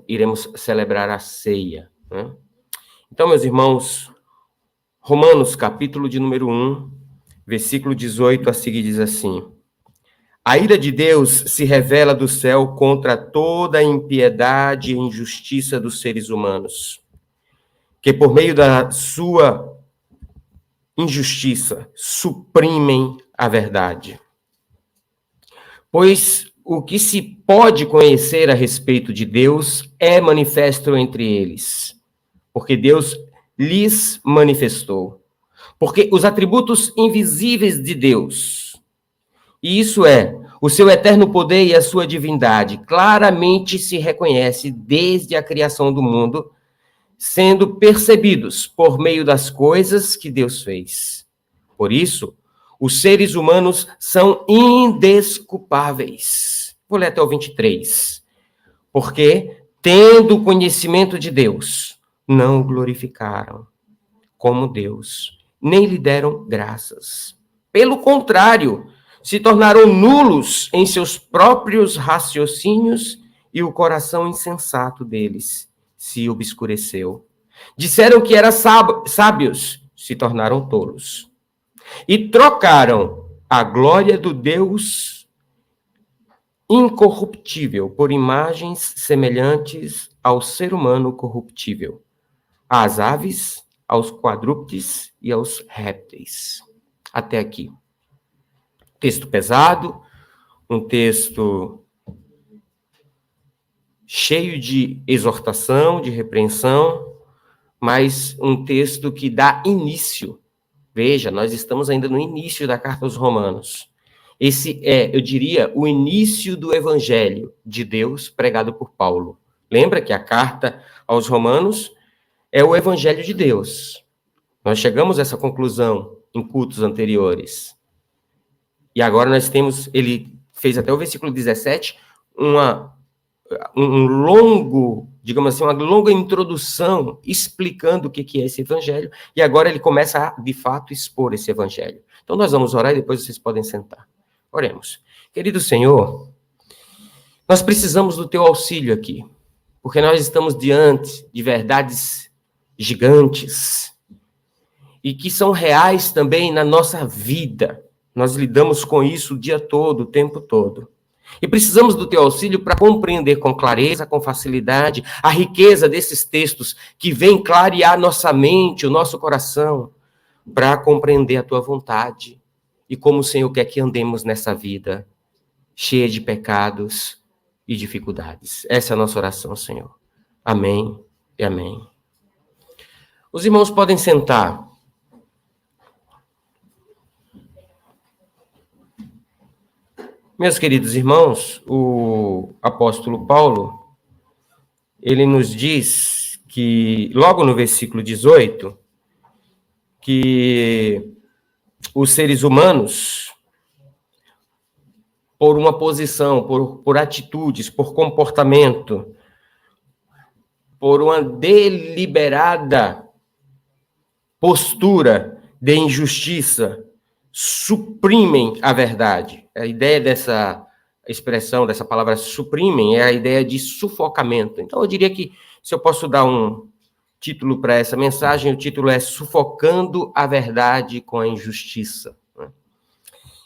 iremos celebrar a ceia, né? Então, meus irmãos, Romanos, capítulo de número 1, versículo 18 a seguir diz assim: a ira de Deus se revela do céu contra toda a impiedade e injustiça dos seres humanos, que por meio da sua injustiça suprimem a verdade. Pois o que se pode conhecer a respeito de Deus é manifesto entre eles, porque Deus lhes manifestou. Porque os atributos invisíveis de Deus, e isso é, o seu eterno poder e a sua divindade, claramente se reconhece desde a criação do mundo, sendo percebidos por meio das coisas que Deus fez. Por isso, os seres humanos são indesculpáveis. Vou ler até o 23. Porque, tendo conhecimento de Deus, não o glorificaram como Deus, nem lhe deram graças. Pelo contrário, se tornaram nulos em seus próprios raciocínios e o coração insensato deles se obscureceu. Disseram que eram sábios, se tornaram tolos. E trocaram a glória do Deus incorruptível por imagens semelhantes ao ser humano corruptível, às aves, aos quadrúpedes e aos répteis. Até aqui. Texto pesado, um texto cheio de exortação, de repreensão, mas um texto que dá início. Veja, nós estamos ainda no início da carta aos Romanos. Esse é, eu diria, o início do evangelho de Deus pregado por Paulo. Lembra que a carta aos Romanos é o evangelho de Deus. Nós chegamos a essa conclusão em cultos anteriores. E agora nós temos, ele fez até o versículo 17, um longo, digamos assim, uma longa introdução explicando o que é esse evangelho, e agora ele começa a, de fato, expor esse evangelho. Então nós vamos orar e depois vocês podem sentar. Oremos. Querido Senhor, nós precisamos do teu auxílio aqui, porque nós estamos diante de verdades gigantes e que são reais também na nossa vida. Nós lidamos com isso o dia todo, o tempo todo. E precisamos do teu auxílio para compreender com clareza, com facilidade, a riqueza desses textos que vêm clarear nossa mente, o nosso coração, para compreender a tua vontade e como o Senhor quer que andemos nessa vida cheia de pecados e dificuldades. Essa é a nossa oração, Senhor. Amém e amém. Os irmãos podem sentar. Meus queridos irmãos, o apóstolo Paulo, ele nos diz que, logo no versículo 18, que os seres humanos, por uma posição, por atitudes, por comportamento, por uma deliberada postura de injustiça, suprimem a verdade. A ideia dessa expressão, dessa palavra suprimem, é a ideia de sufocamento. Então, eu diria que, se eu posso dar um título para essa mensagem, o título é Sufocando a Verdade com a Injustiça.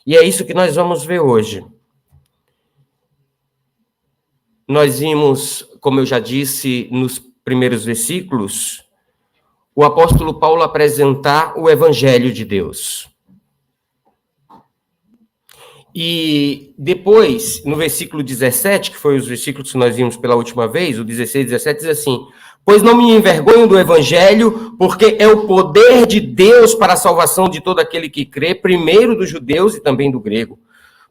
E é isso que nós vamos ver hoje. Nós vimos, como eu já disse nos primeiros versículos, o apóstolo Paulo apresentar o Evangelho de Deus. E depois, no versículo 17, que foi os versículos que nós vimos pela última vez, o 16 e 17, diz assim: pois não me envergonho do Evangelho, porque é o poder de Deus para a salvação de todo aquele que crê, primeiro dos judeus e também do grego.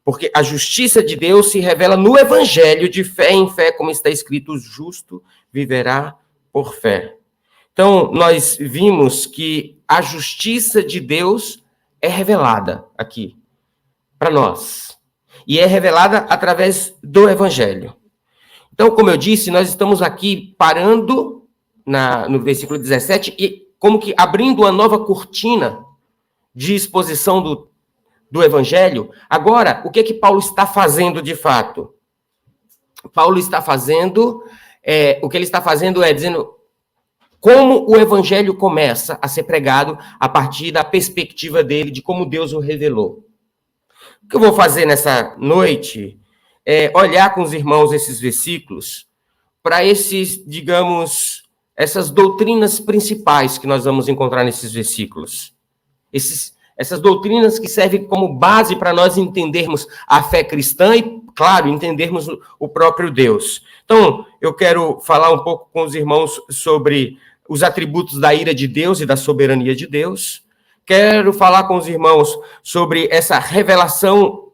Porque a justiça de Deus se revela no Evangelho, de fé em fé, como está escrito, o justo viverá por fé. Então, nós vimos que a justiça de Deus é revelada aqui para nós. E é revelada através do Evangelho. Então, como eu disse, nós estamos aqui parando no versículo 17 e como que abrindo uma nova cortina de exposição do Evangelho. Agora, o que Paulo está fazendo de fato? Paulo está fazendo o que ele está fazendo é dizendo como o evangelho começa a ser pregado a partir da perspectiva dele, de como Deus o revelou. O que eu vou fazer nessa noite é olhar com os irmãos esses versículos para esses, digamos, essas doutrinas principais que nós vamos encontrar nesses versículos. Essas doutrinas que servem como base para nós entendermos a fé cristã e, claro, entendermos o próprio Deus. Então, eu quero falar um pouco com os irmãos sobre os atributos da ira de Deus e da soberania de Deus. Quero falar com os irmãos sobre essa revelação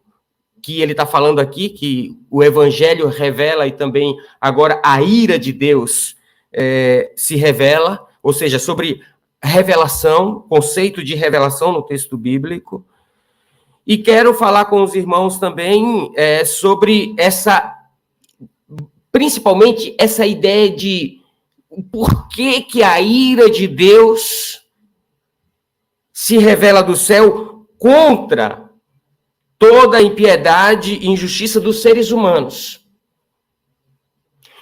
que ele está falando aqui, que o evangelho revela e também agora a ira de Deus se revela, ou seja, sobre revelação, conceito de revelação no texto bíblico. E quero falar com os irmãos também sobre principalmente essa ideia de por que a ira de Deus se revela do céu contra toda a impiedade e injustiça dos seres humanos.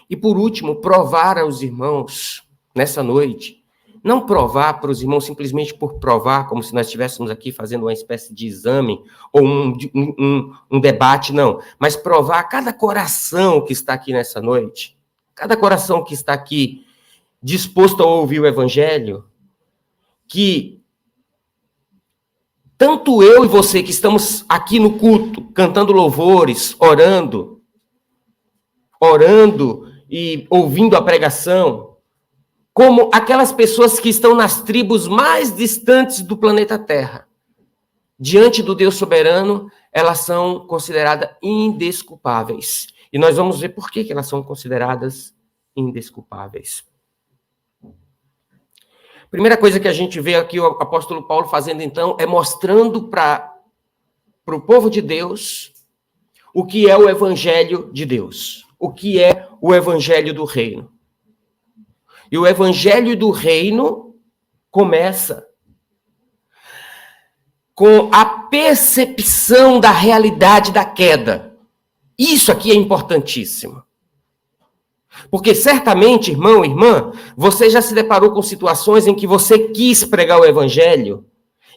E, por último, provar aos irmãos, nessa noite, não provar para os irmãos simplesmente por provar, como se nós estivéssemos aqui fazendo uma espécie de exame ou um debate, não, mas provar a cada coração que está aqui nessa noite, cada coração que está aqui disposto a ouvir o evangelho, que tanto eu e você que estamos aqui no culto, cantando louvores, orando e ouvindo a pregação, como aquelas pessoas que estão nas tribos mais distantes do planeta Terra, diante do Deus soberano, elas são consideradas indesculpáveis. E nós vamos ver por que elas são consideradas indesculpáveis. Primeira coisa que a gente vê aqui o apóstolo Paulo fazendo, então, é mostrando para o povo de Deus o que é o evangelho de Deus, o que é o evangelho do reino. E o evangelho do reino começa com a percepção da realidade da queda. Isso aqui é importantíssimo. Porque certamente, irmão, irmã, você já se deparou com situações em que você quis pregar o evangelho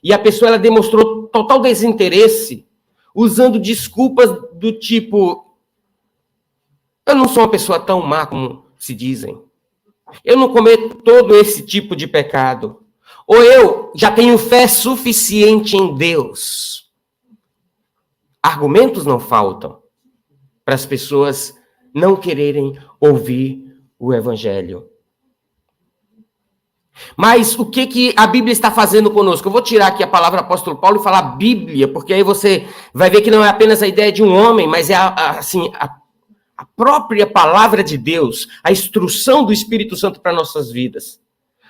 e a pessoa ela demonstrou total desinteresse, usando desculpas do tipo: eu não sou uma pessoa tão má como se dizem. Eu não cometo todo esse tipo de pecado. Ou eu já tenho fé suficiente em Deus. Argumentos não faltam para as pessoas não quererem ouvir o evangelho. Mas o que a Bíblia está fazendo conosco? Eu vou tirar aqui a palavra apóstolo Paulo e falar Bíblia, porque aí você vai ver que não é apenas a ideia de um homem, mas é a própria palavra de Deus, a instrução do Espírito Santo para nossas vidas.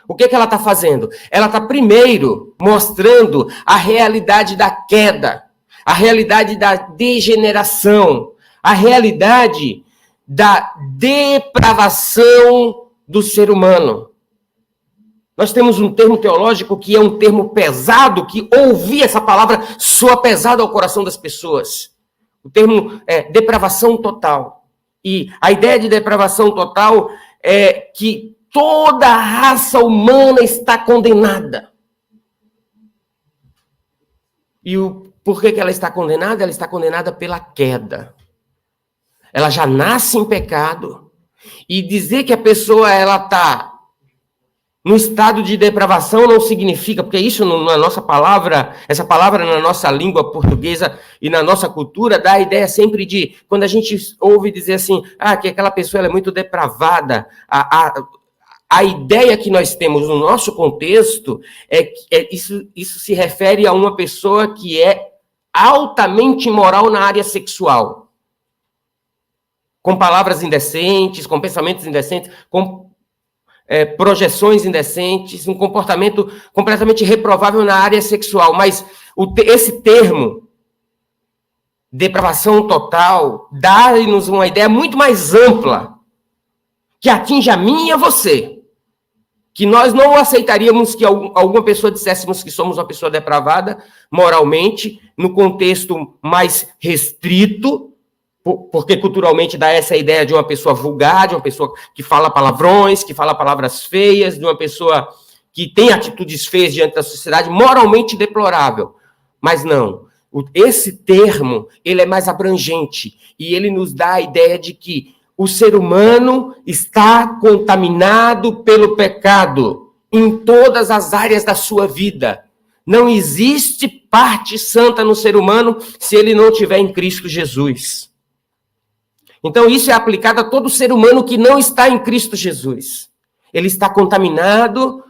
O que ela está fazendo? Ela está primeiro mostrando a realidade da queda, a realidade da degeneração, a realidade da depravação do ser humano. Nós temos um termo teológico que é um termo pesado, que ouvir essa palavra soa pesado ao coração das pessoas. O termo é depravação total. E a ideia de depravação total é que toda a raça humana está condenada. E por que ela está condenada? Ela está condenada pela queda. Ela já nasce em pecado. E dizer que a pessoa está no estado de depravação não significa, porque isso na nossa palavra, essa palavra na nossa língua portuguesa e na nossa cultura dá a ideia sempre de, quando a gente ouve dizer assim, que aquela pessoa ela é muito depravada, a ideia que nós temos no nosso contexto isso se refere a uma pessoa que é altamente imoral na área sexual. Com palavras indecentes, com pensamentos indecentes, com projeções indecentes, um comportamento completamente reprovável na área sexual. Mas esse termo, depravação total, dá-nos uma ideia muito mais ampla, que atinge a mim e a você. Que nós não aceitaríamos que alguma pessoa disséssemos que somos uma pessoa depravada moralmente, no contexto mais restrito, porque culturalmente dá essa ideia de uma pessoa vulgar, de uma pessoa que fala palavrões, que fala palavras feias, de uma pessoa que tem atitudes feias diante da sociedade, moralmente deplorável. Mas não, esse termo, ele é mais abrangente, e ele nos dá a ideia de que o ser humano está contaminado pelo pecado em todas as áreas da sua vida. Não existe parte santa no ser humano se ele não estiver em Cristo Jesus. Então, isso é aplicado a todo ser humano que não está em Cristo Jesus. Ele está contaminado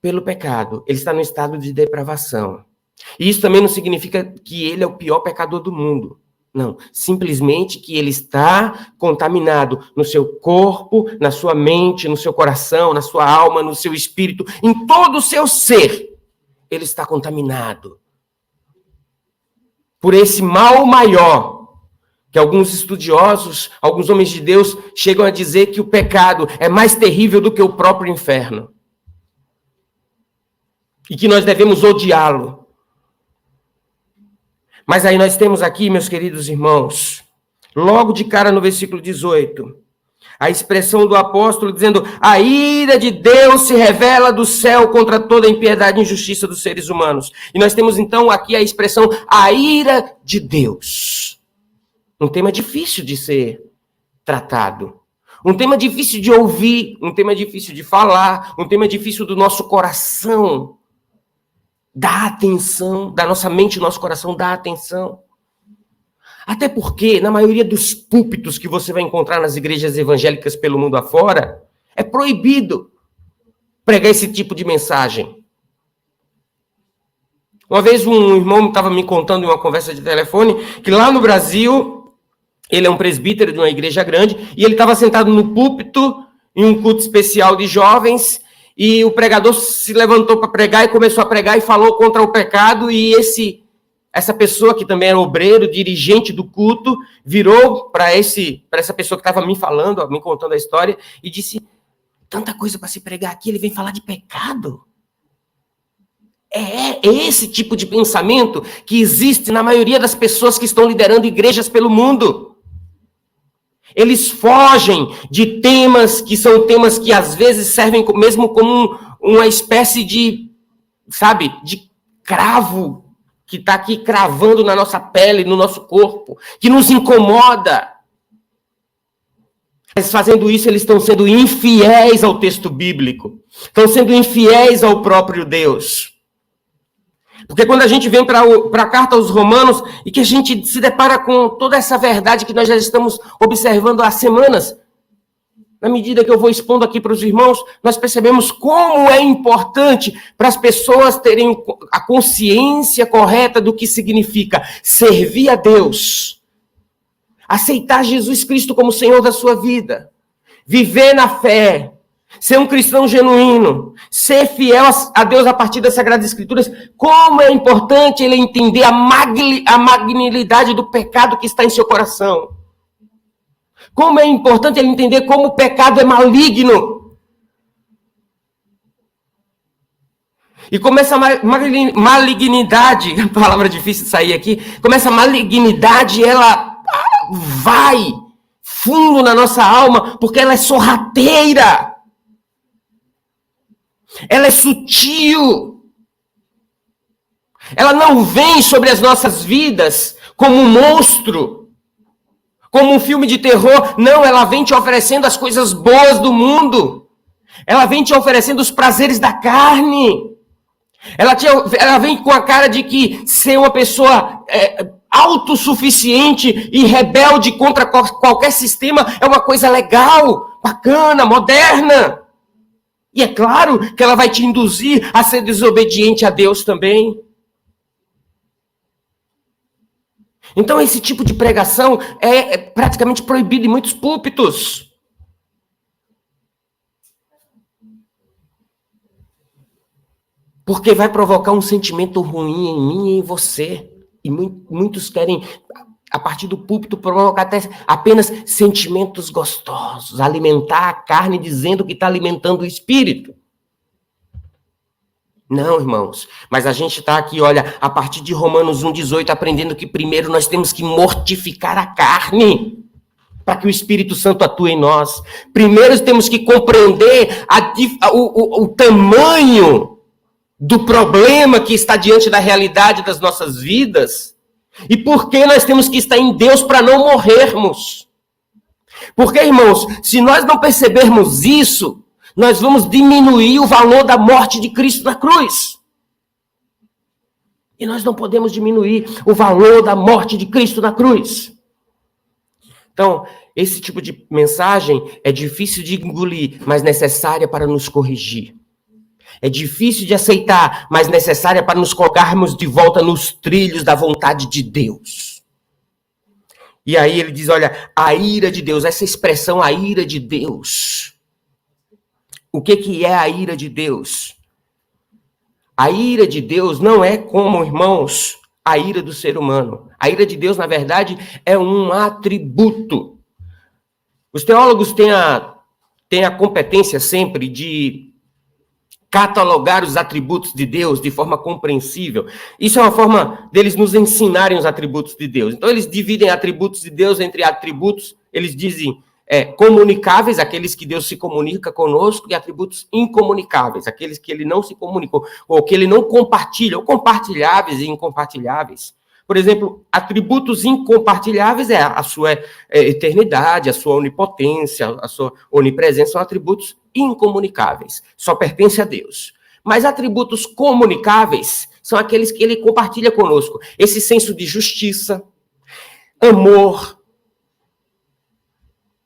pelo pecado. Ele está no estado de depravação. E isso também não significa que ele é o pior pecador do mundo. Não. Simplesmente que ele está contaminado no seu corpo, na sua mente, no seu coração, na sua alma, no seu espírito, em todo o seu ser. Ele está contaminado por esse mal maior, que alguns estudiosos, alguns homens de Deus, chegam a dizer que o pecado é mais terrível do que o próprio inferno. E que nós devemos odiá-lo. Mas aí nós temos aqui, meus queridos irmãos, logo de cara no versículo 18, a expressão do apóstolo dizendo: a ira de Deus se revela do céu contra toda a impiedade e injustiça dos seres humanos. E nós temos então aqui a expressão a ira de Deus. Um tema difícil de ser tratado. Um tema difícil de ouvir, um tema difícil de falar, um tema difícil do nosso coração dar atenção, da nossa mente e nosso coração dar atenção. Até porque, na maioria dos púlpitos que você vai encontrar nas igrejas evangélicas pelo mundo afora, é proibido pregar esse tipo de mensagem. Uma vez um irmão estava me contando em uma conversa de telefone que lá no Brasil, ele é um presbítero de uma igreja grande, e ele estava sentado no púlpito em um culto especial de jovens, e o pregador se levantou para pregar e começou a pregar e falou contra o pecado, e essa pessoa, que também era obreiro, dirigente do culto, virou para essa pessoa que estava me falando, me contando a história, e disse: tanta coisa para se pregar aqui, ele vem falar de pecado? É esse tipo de pensamento que existe na maioria das pessoas que estão liderando igrejas pelo mundo. Eles fogem de temas que são temas que às vezes servem mesmo como uma espécie de, sabe, de cravo que está aqui cravando na nossa pele, no nosso corpo, que nos incomoda. Mas fazendo isso, eles estão sendo infiéis ao texto bíblico. Estão sendo infiéis ao próprio Deus. Porque quando a gente vem para a carta aos Romanos e que a gente se depara com toda essa verdade que nós já estamos observando há semanas, na medida que eu vou expondo aqui para os irmãos, nós percebemos como é importante para as pessoas terem a consciência correta do que significa servir a Deus, aceitar Jesus Cristo como Senhor da sua vida, viver na fé, ser um cristão genuíno, ser fiel a Deus a partir das Sagradas Escrituras. Como é importante ele entender a magnilidade do pecado que está em seu coração. Como é importante ele entender como o pecado é maligno. E como essa malignidade, a palavra difícil de sair aqui, como essa malignidade, ela vai fundo na nossa alma, porque ela é sorrateira. Ela é sutil. Ela não vem sobre as nossas vidas como um monstro, como um filme de terror. Não, ela vem te oferecendo as coisas boas do mundo. Ela vem te oferecendo os prazeres da carne. Ela vem com a cara de que ser uma pessoa autossuficiente e rebelde contra qualquer sistema é uma coisa legal, bacana, moderna. E é claro que ela vai te induzir a ser desobediente a Deus também. Então esse tipo de pregação é praticamente proibido em muitos púlpitos. Porque vai provocar um sentimento ruim em mim e em você. E muitos querem, a partir do púlpito, provocar até apenas sentimentos gostosos, alimentar a carne dizendo que está alimentando o espírito. Não, irmãos, mas a gente está aqui, olha, a partir de Romanos 1,18, aprendendo que primeiro nós temos que mortificar a carne, para que o Espírito Santo atue em nós. Primeiro temos que compreender o tamanho do problema que está diante da realidade das nossas vidas, e por que nós temos que estar em Deus para não morrermos. Porque, irmãos, se nós não percebermos isso, nós vamos diminuir o valor da morte de Cristo na cruz. E nós não podemos diminuir o valor da morte de Cristo na cruz. Então, esse tipo de mensagem é difícil de engolir, mas necessária para nos corrigir. É difícil de aceitar, mas necessária para nos colocarmos de volta nos trilhos da vontade de Deus. E aí ele diz, olha, a ira de Deus, essa expressão, a ira de Deus. O que é a ira de Deus? A ira de Deus não é como, irmãos, a ira do ser humano. A ira de Deus, na verdade, é um atributo. Os teólogos têm a competência sempre de catalogar os atributos de Deus de forma compreensível. Isso é uma forma deles nos ensinarem os atributos de Deus. Então, eles dividem atributos de Deus entre atributos, eles dizem comunicáveis, aqueles que Deus se comunica conosco, e atributos incomunicáveis, aqueles que ele não se comunicou, ou que ele não compartilha, ou compartilháveis e incompartilháveis. Por exemplo, atributos incompartilháveis é a sua eternidade, a sua onipotência, a sua onipresença, são atributos incomunicáveis, só pertence a Deus. Mas atributos comunicáveis são aqueles que ele compartilha conosco. Esse senso de justiça, amor,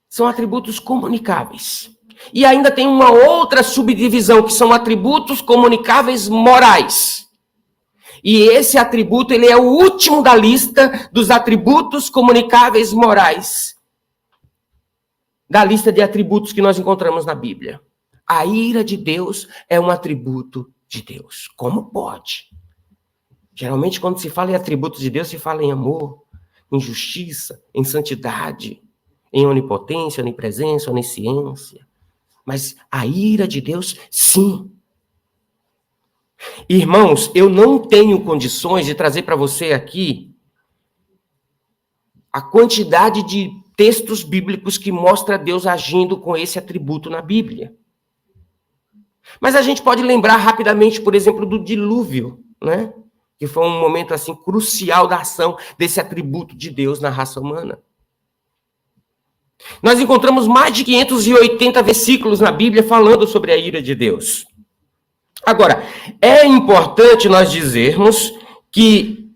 são atributos comunicáveis. E ainda tem uma outra subdivisão, que são atributos comunicáveis morais. E esse atributo, ele é o último da lista dos atributos comunicáveis morais. Da lista de atributos que nós encontramos na Bíblia. A ira de Deus é um atributo de Deus. Como pode? Geralmente, quando se fala em atributos de Deus, se fala em amor, em justiça, em santidade, em onipotência, onipresença, onisciência. Mas a ira de Deus, sim. Irmãos, eu não tenho condições de trazer para você aqui a quantidade de textos bíblicos que mostra Deus agindo com esse atributo na Bíblia. Mas a gente pode lembrar rapidamente, por exemplo, do dilúvio, né? Que foi um momento assim crucial da ação desse atributo de Deus na raça humana. Nós encontramos mais de 580 versículos na Bíblia falando sobre a ira de Deus. Agora, é importante nós dizermos que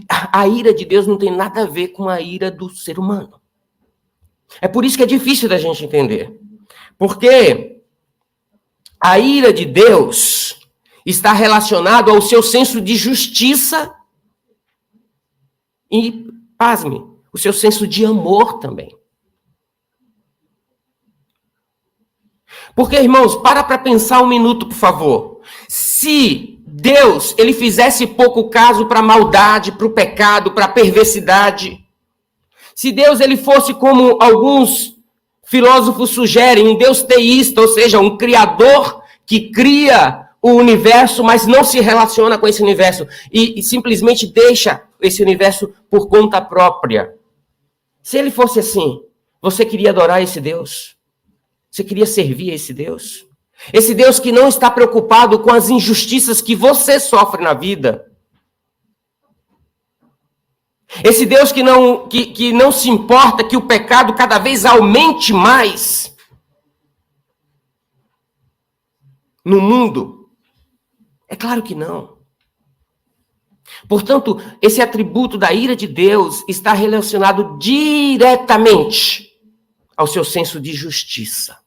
a ira de Deus não tem nada a ver com a ira do ser humano. É por isso que é difícil da gente entender. Porque a ira de Deus está relacionada ao seu senso de justiça e, pasme, o seu senso de amor também. Porque, irmãos, para pensar um minuto, por favor. Se Deus, ele fizesse pouco caso para a maldade, para o pecado, para a perversidade, se Deus, ele fosse como alguns filósofos sugerem, um Deus teísta, ou seja, um criador que cria o universo, mas não se relaciona com esse universo e simplesmente deixa esse universo por conta própria. Se ele fosse assim, você queria adorar esse Deus? Você queria servir a esse Deus? Esse Deus que não está preocupado com as injustiças que você sofre na vida. Esse Deus que não se importa que o pecado cada vez aumente mais no mundo. É claro que não. Portanto, esse atributo da ira de Deus está relacionado diretamente ao seu senso de justiça.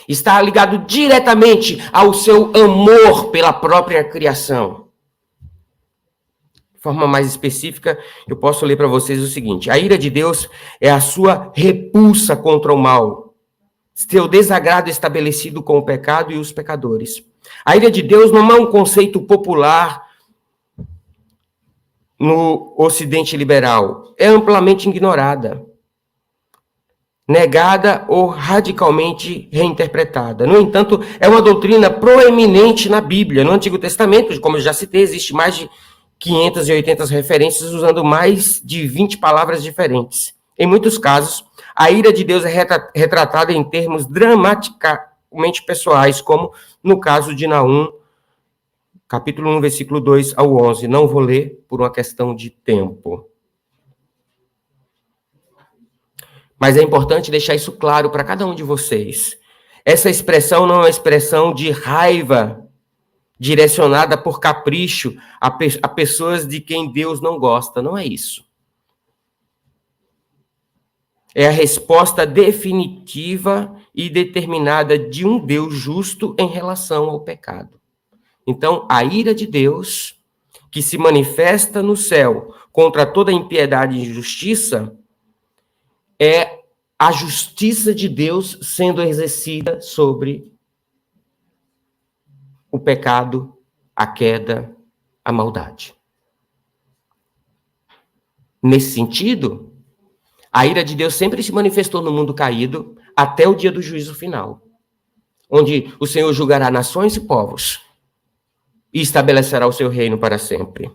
Está ligado diretamente ao seu amor pela própria criação. De forma mais específica, eu posso ler para vocês o seguinte: a ira de Deus é a sua repulsa contra o mal, seu desagrado estabelecido com o pecado e os pecadores. A ira de Deus não é um conceito popular no Ocidente liberal, é amplamente ignorada. negada ou radicalmente reinterpretada. No entanto, é uma doutrina proeminente na Bíblia. No Antigo Testamento, como eu já citei, existe mais de 580 referências usando mais de 20 palavras diferentes. Em muitos casos, a ira de Deus é retratada em termos dramaticamente pessoais, como no caso de Naum, capítulo 1, versículo 2 ao 11. Não vou ler por uma questão de tempo. Mas é importante deixar isso claro para cada um de vocês. Essa expressão não é uma expressão de raiva direcionada por capricho a pessoas de quem Deus não gosta. Não é isso. É a resposta definitiva e determinada de um Deus justo em relação ao pecado. Então, a ira de Deus, que se manifesta no céu contra toda impiedade e injustiça, é a justiça de Deus sendo exercida sobre o pecado, a queda, a maldade. Nesse sentido, a ira de Deus sempre se manifestou no mundo caído até o dia do juízo final, onde o Senhor julgará nações e povos e estabelecerá o seu reino para sempre.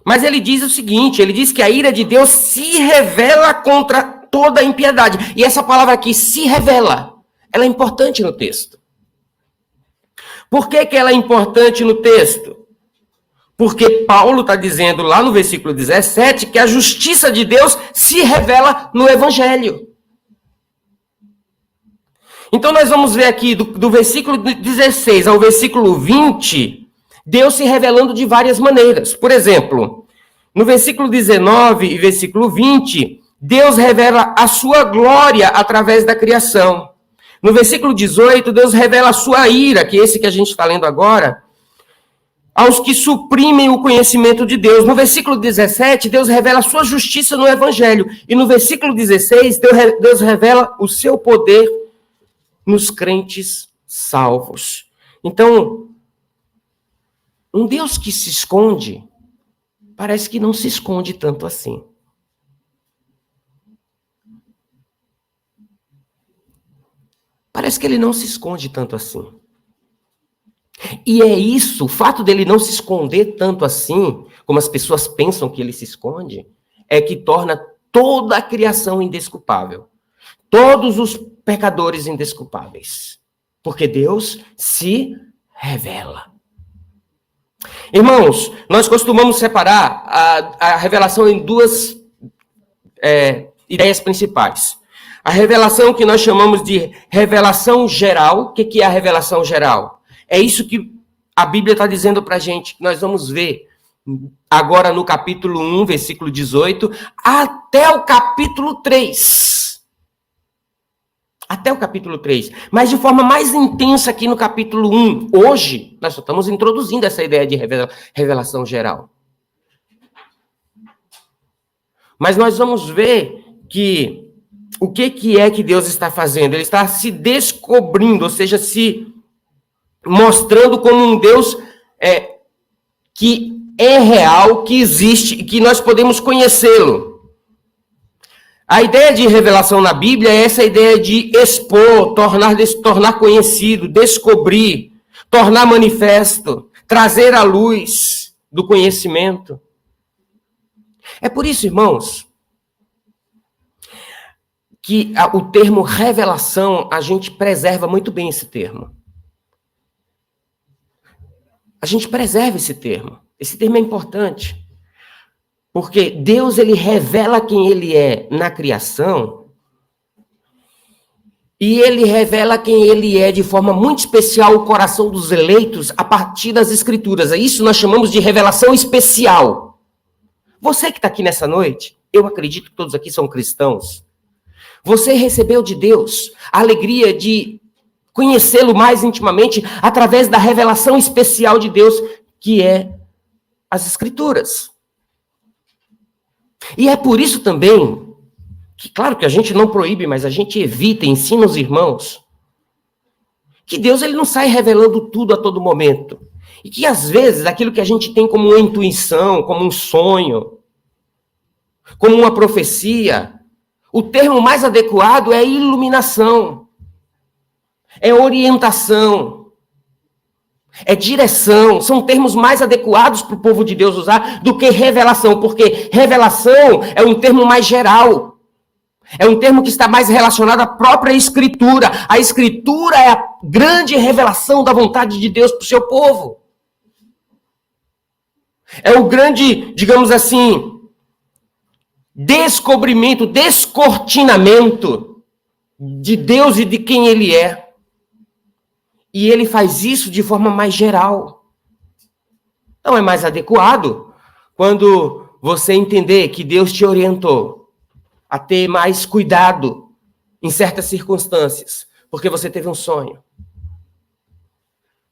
Mas ele diz o seguinte, ele diz que a ira de Deus se revela contra toda a impiedade. E essa palavra aqui, se revela, ela é importante no texto. Por que ela é importante no texto? Porque Paulo está dizendo lá no versículo 17 que a justiça de Deus se revela no Evangelho. Então nós vamos ver aqui do versículo 16 ao versículo 20, Deus se revelando de várias maneiras. Por exemplo, no versículo 19 e versículo 20, Deus revela a sua glória através da criação. No versículo 18, Deus revela a sua ira, que é esse que a gente está lendo agora, aos que suprimem o conhecimento de Deus. No versículo 17, Deus revela a sua justiça no Evangelho. E no versículo 16, Deus revela o seu poder nos crentes salvos. Então, um Deus que se esconde, parece que não se esconde tanto assim. Parece que ele não se esconde tanto assim. E é isso, o fato dele não se esconder tanto assim, como as pessoas pensam que ele se esconde, é que torna toda a criação indesculpável. Todos os pecadores indesculpáveis. Porque Deus se revela. Irmãos, nós costumamos separar a revelação em duas ideias principais. A revelação que nós chamamos de revelação geral. O que é a revelação geral? É isso que a Bíblia está dizendo para a gente, que nós vamos ver agora no capítulo 1, versículo 18, até o capítulo 3. Até o capítulo 3. Mas de forma mais intensa aqui no capítulo 1. Hoje, nós só estamos introduzindo essa ideia de revelação geral. Mas nós vamos ver que o que é que Deus está fazendo? Ele está se descobrindo, ou seja, se mostrando como um Deus que é real, que existe e que nós podemos conhecê-lo. A ideia de revelação na Bíblia é essa ideia de expor, tornar conhecido, descobrir, tornar manifesto, trazer à luz do conhecimento. É por isso, irmãos, que o termo revelação, a gente preserva muito bem esse termo. A gente preserva esse termo. Esse termo é importante. Porque Deus, ele revela quem ele é na criação e ele revela quem ele é de forma muito especial ao coração dos eleitos a partir das Escrituras. Isso nós chamamos de revelação especial. Você que está aqui nessa noite, eu acredito que todos aqui são cristãos. Você recebeu de Deus a alegria de conhecê-lo mais intimamente através da revelação especial de Deus, que é as Escrituras. E é por isso também, que claro que a gente não proíbe, mas a gente evita, ensina os irmãos, que Deus ele não sai revelando tudo a todo momento. E que às vezes aquilo que a gente tem como uma intuição, como um sonho, como uma profecia, o termo mais adequado é iluminação, é orientação, é direção. São termos mais adequados para o povo de Deus usar do que revelação, porque revelação é um termo mais geral. É um termo que está mais relacionado à própria Escritura. A Escritura é a grande revelação da vontade de Deus para o seu povo. É o grande, digamos assim, descobrimento, descortinamento de Deus e de quem Ele é. E Ele faz isso de forma mais geral. Então é mais adequado quando você entender que Deus te orientou a ter mais cuidado em certas circunstâncias, porque você teve um sonho,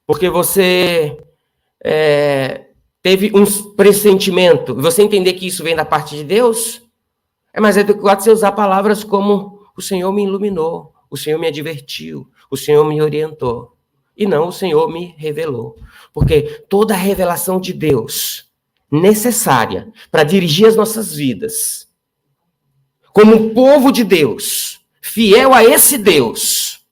porque você teve um pressentimento, e você entender que isso vem da parte de Deus, é mais adequado você usar palavras como o Senhor me iluminou, o Senhor me advertiu, o Senhor me orientou, e não o Senhor me revelou. Porque toda a revelação de Deus necessária para dirigir as nossas vidas, como povo de Deus, fiel a esse Deus,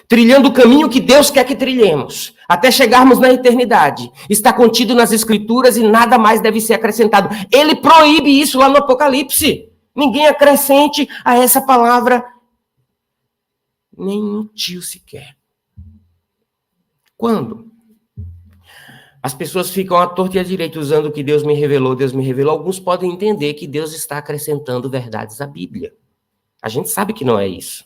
trilhando o caminho que Deus quer que trilhemos, até chegarmos na eternidade, está contido nas Escrituras e nada mais deve ser acrescentado. Ele proíbe isso lá no Apocalipse. Ninguém acrescente a essa palavra nem um tio sequer. Quando as pessoas ficam à torta e à direita usando o que Deus me revelou, alguns podem entender que Deus está acrescentando verdades à Bíblia. A gente sabe que não é isso.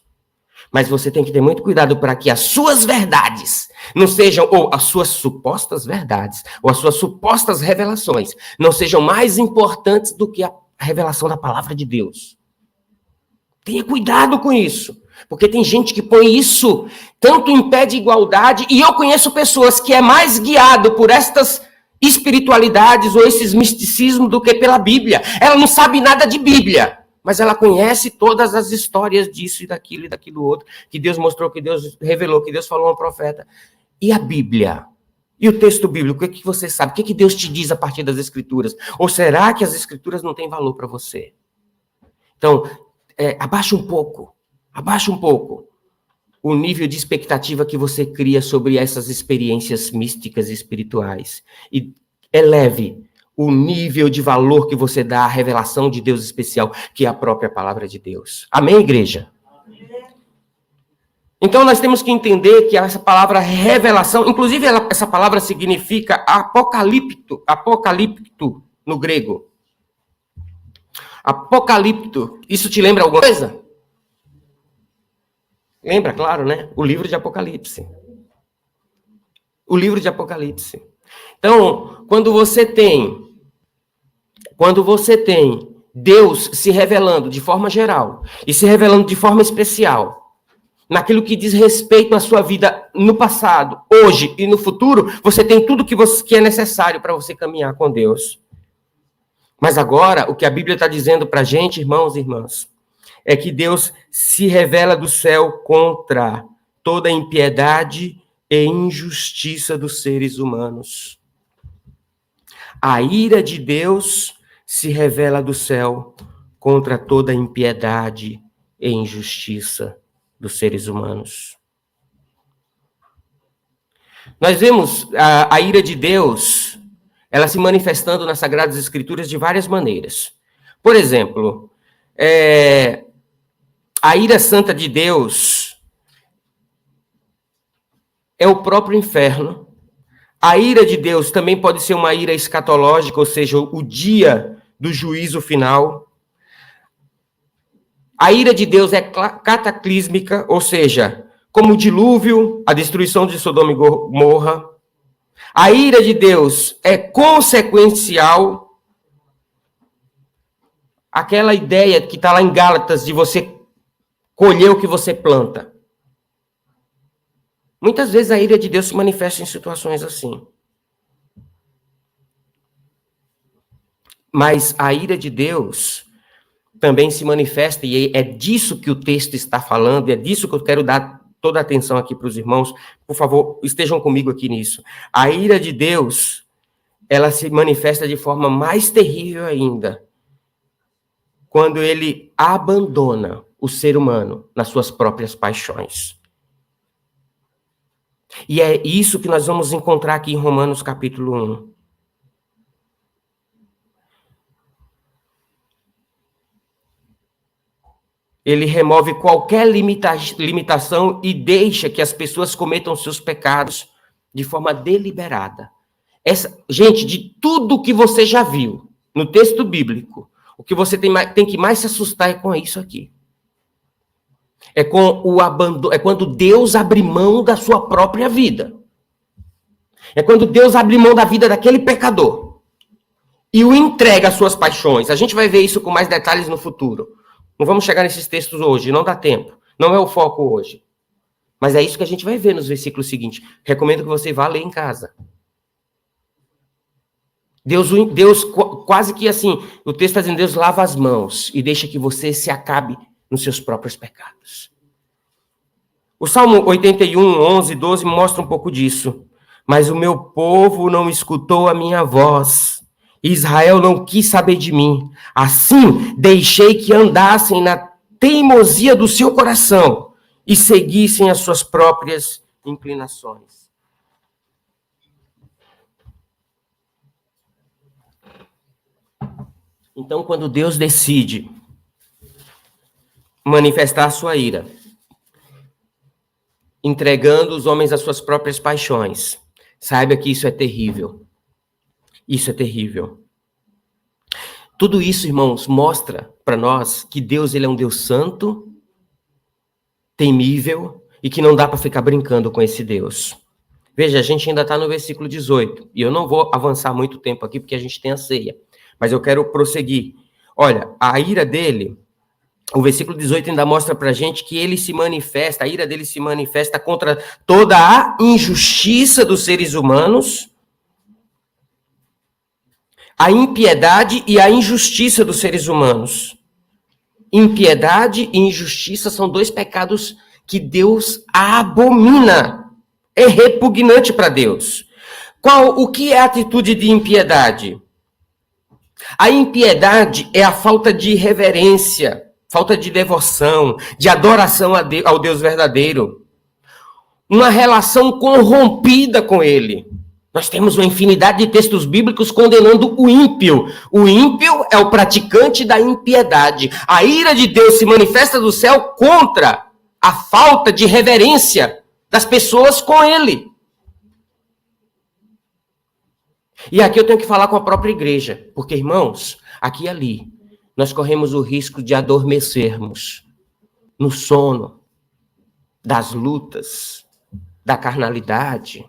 Mas você tem que ter muito cuidado para que as suas verdades não sejam, ou as suas supostas verdades, ou as suas supostas revelações, não sejam mais importantes do que a revelação da palavra de Deus. Tenha cuidado com isso. Porque tem gente que põe isso tanto em pé de igualdade, e eu conheço pessoas que é mais guiado por estas espiritualidades ou esses misticismos do que pela Bíblia. Ela não sabe nada de Bíblia, mas ela conhece todas as histórias disso e daquilo outro, que Deus mostrou, que Deus revelou, que Deus falou ao profeta. E a Bíblia? E o texto bíblico? O que você sabe? O que Deus te diz a partir das Escrituras? Ou será que as Escrituras não têm valor para você? Então, abaixa um pouco o nível de expectativa que você cria sobre essas experiências místicas e espirituais. E eleve o nível de valor que você dá à revelação de Deus especial, que é a própria palavra de Deus. Amém, igreja? Amém. Então, nós temos que entender que essa palavra revelação, inclusive essa palavra significa apocalipto no grego. Apocalipto, isso te lembra alguma coisa? Lembra, claro, né? O livro de Apocalipse. O livro de Apocalipse. Então, quando você tem Deus se revelando de forma geral e se revelando de forma especial, naquilo que diz respeito à sua vida no passado, hoje e no futuro, você tem tudo que é necessário para você caminhar com Deus. Mas agora, o que a Bíblia está dizendo para a gente, irmãos e irmãs, é que Deus se revela do céu contra toda a impiedade e injustiça dos seres humanos. A ira de Deus se revela do céu contra toda a impiedade e injustiça dos seres humanos. Nós vemos a ira de Deus, ela se manifestando nas Sagradas Escrituras de várias maneiras. Por exemplo, a ira santa de Deus é o próprio inferno. A ira de Deus também pode ser uma ira escatológica, ou seja, o dia do juízo final. A ira de Deus é cataclísmica, ou seja, como o dilúvio, a destruição de Sodoma e Gomorra. A ira de Deus é consequencial. Aquela ideia que está lá em Gálatas de você colher o que você planta. Muitas vezes a ira de Deus se manifesta em situações assim. Mas a ira de Deus também se manifesta, e é disso que o texto está falando, e é disso que eu quero dar toda a atenção aqui para os irmãos. Por favor, estejam comigo aqui nisso. A ira de Deus, ela se manifesta de forma mais terrível ainda, quando ele abandona o ser humano nas suas próprias paixões. E é isso que nós vamos encontrar aqui em Romanos capítulo 1. Ele remove qualquer limitação e deixa que as pessoas cometam seus pecados de forma deliberada. Gente, de tudo que você já viu no texto bíblico, o que você tem que mais se assustar é com isso aqui. É com o abandono, é quando Deus abre mão da sua própria vida. É quando Deus abre mão da vida daquele pecador e o entrega às suas paixões. A gente vai ver isso com mais detalhes no futuro. Não vamos chegar nesses textos hoje, não dá tempo. Não é o foco hoje. Mas é isso que a gente vai ver nos versículos seguintes. Recomendo que você vá ler em casa. Deus quase que assim, o texto está dizendo, Deus lava as mãos e deixa que você se acabe nos seus próprios pecados. O Salmo 81, 11, 12 mostra um pouco disso. Mas o meu povo não escutou a minha voz. Israel não quis saber de mim. Assim, deixei que andassem na teimosia do seu coração e seguissem as suas próprias inclinações. Então, quando Deus decide manifestar a sua ira, entregando os homens às suas próprias paixões, saiba que isso é terrível. Isso é terrível. Tudo isso, irmãos, mostra para nós que Deus ele é um Deus santo, temível, e que não dá para ficar brincando com esse Deus. Veja, a gente ainda está no versículo 18, e eu não vou avançar muito tempo aqui, porque a gente tem a ceia, mas eu quero prosseguir. Olha, a ira dele, o versículo 18 ainda mostra para a gente que ele se manifesta, a ira dele se manifesta contra toda a injustiça dos seres humanos, a impiedade e a injustiça dos seres humanos. Impiedade e injustiça são dois pecados que Deus abomina. É repugnante para Deus. O que é a atitude de impiedade? A impiedade é a falta de reverência, falta de devoção, de adoração ao Deus verdadeiro. Uma relação corrompida com Ele. Nós temos uma infinidade de textos bíblicos condenando o ímpio. O ímpio é o praticante da impiedade. A ira de Deus se manifesta do céu contra a falta de reverência das pessoas com Ele. E aqui eu tenho que falar com a própria igreja, porque, irmãos, aqui e ali, nós corremos o risco de adormecermos no sono das lutas, da carnalidade,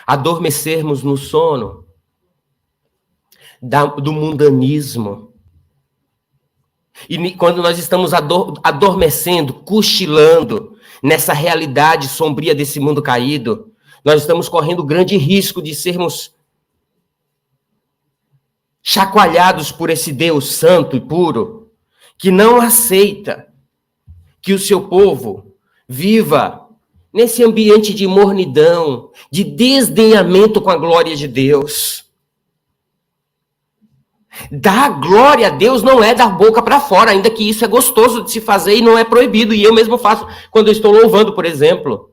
adormecermos no sono do mundanismo. E quando nós estamos adormecendo, cochilando nessa realidade sombria desse mundo caído, nós estamos correndo grande risco de sermos chacoalhados por esse Deus santo e puro, que não aceita que o seu povo viva nesse ambiente de mornidão, de desdenhamento com a glória de Deus. Dar glória a Deus não é dar boca para fora, ainda que isso é gostoso de se fazer e não é proibido. E eu mesmo faço quando eu estou louvando, por exemplo.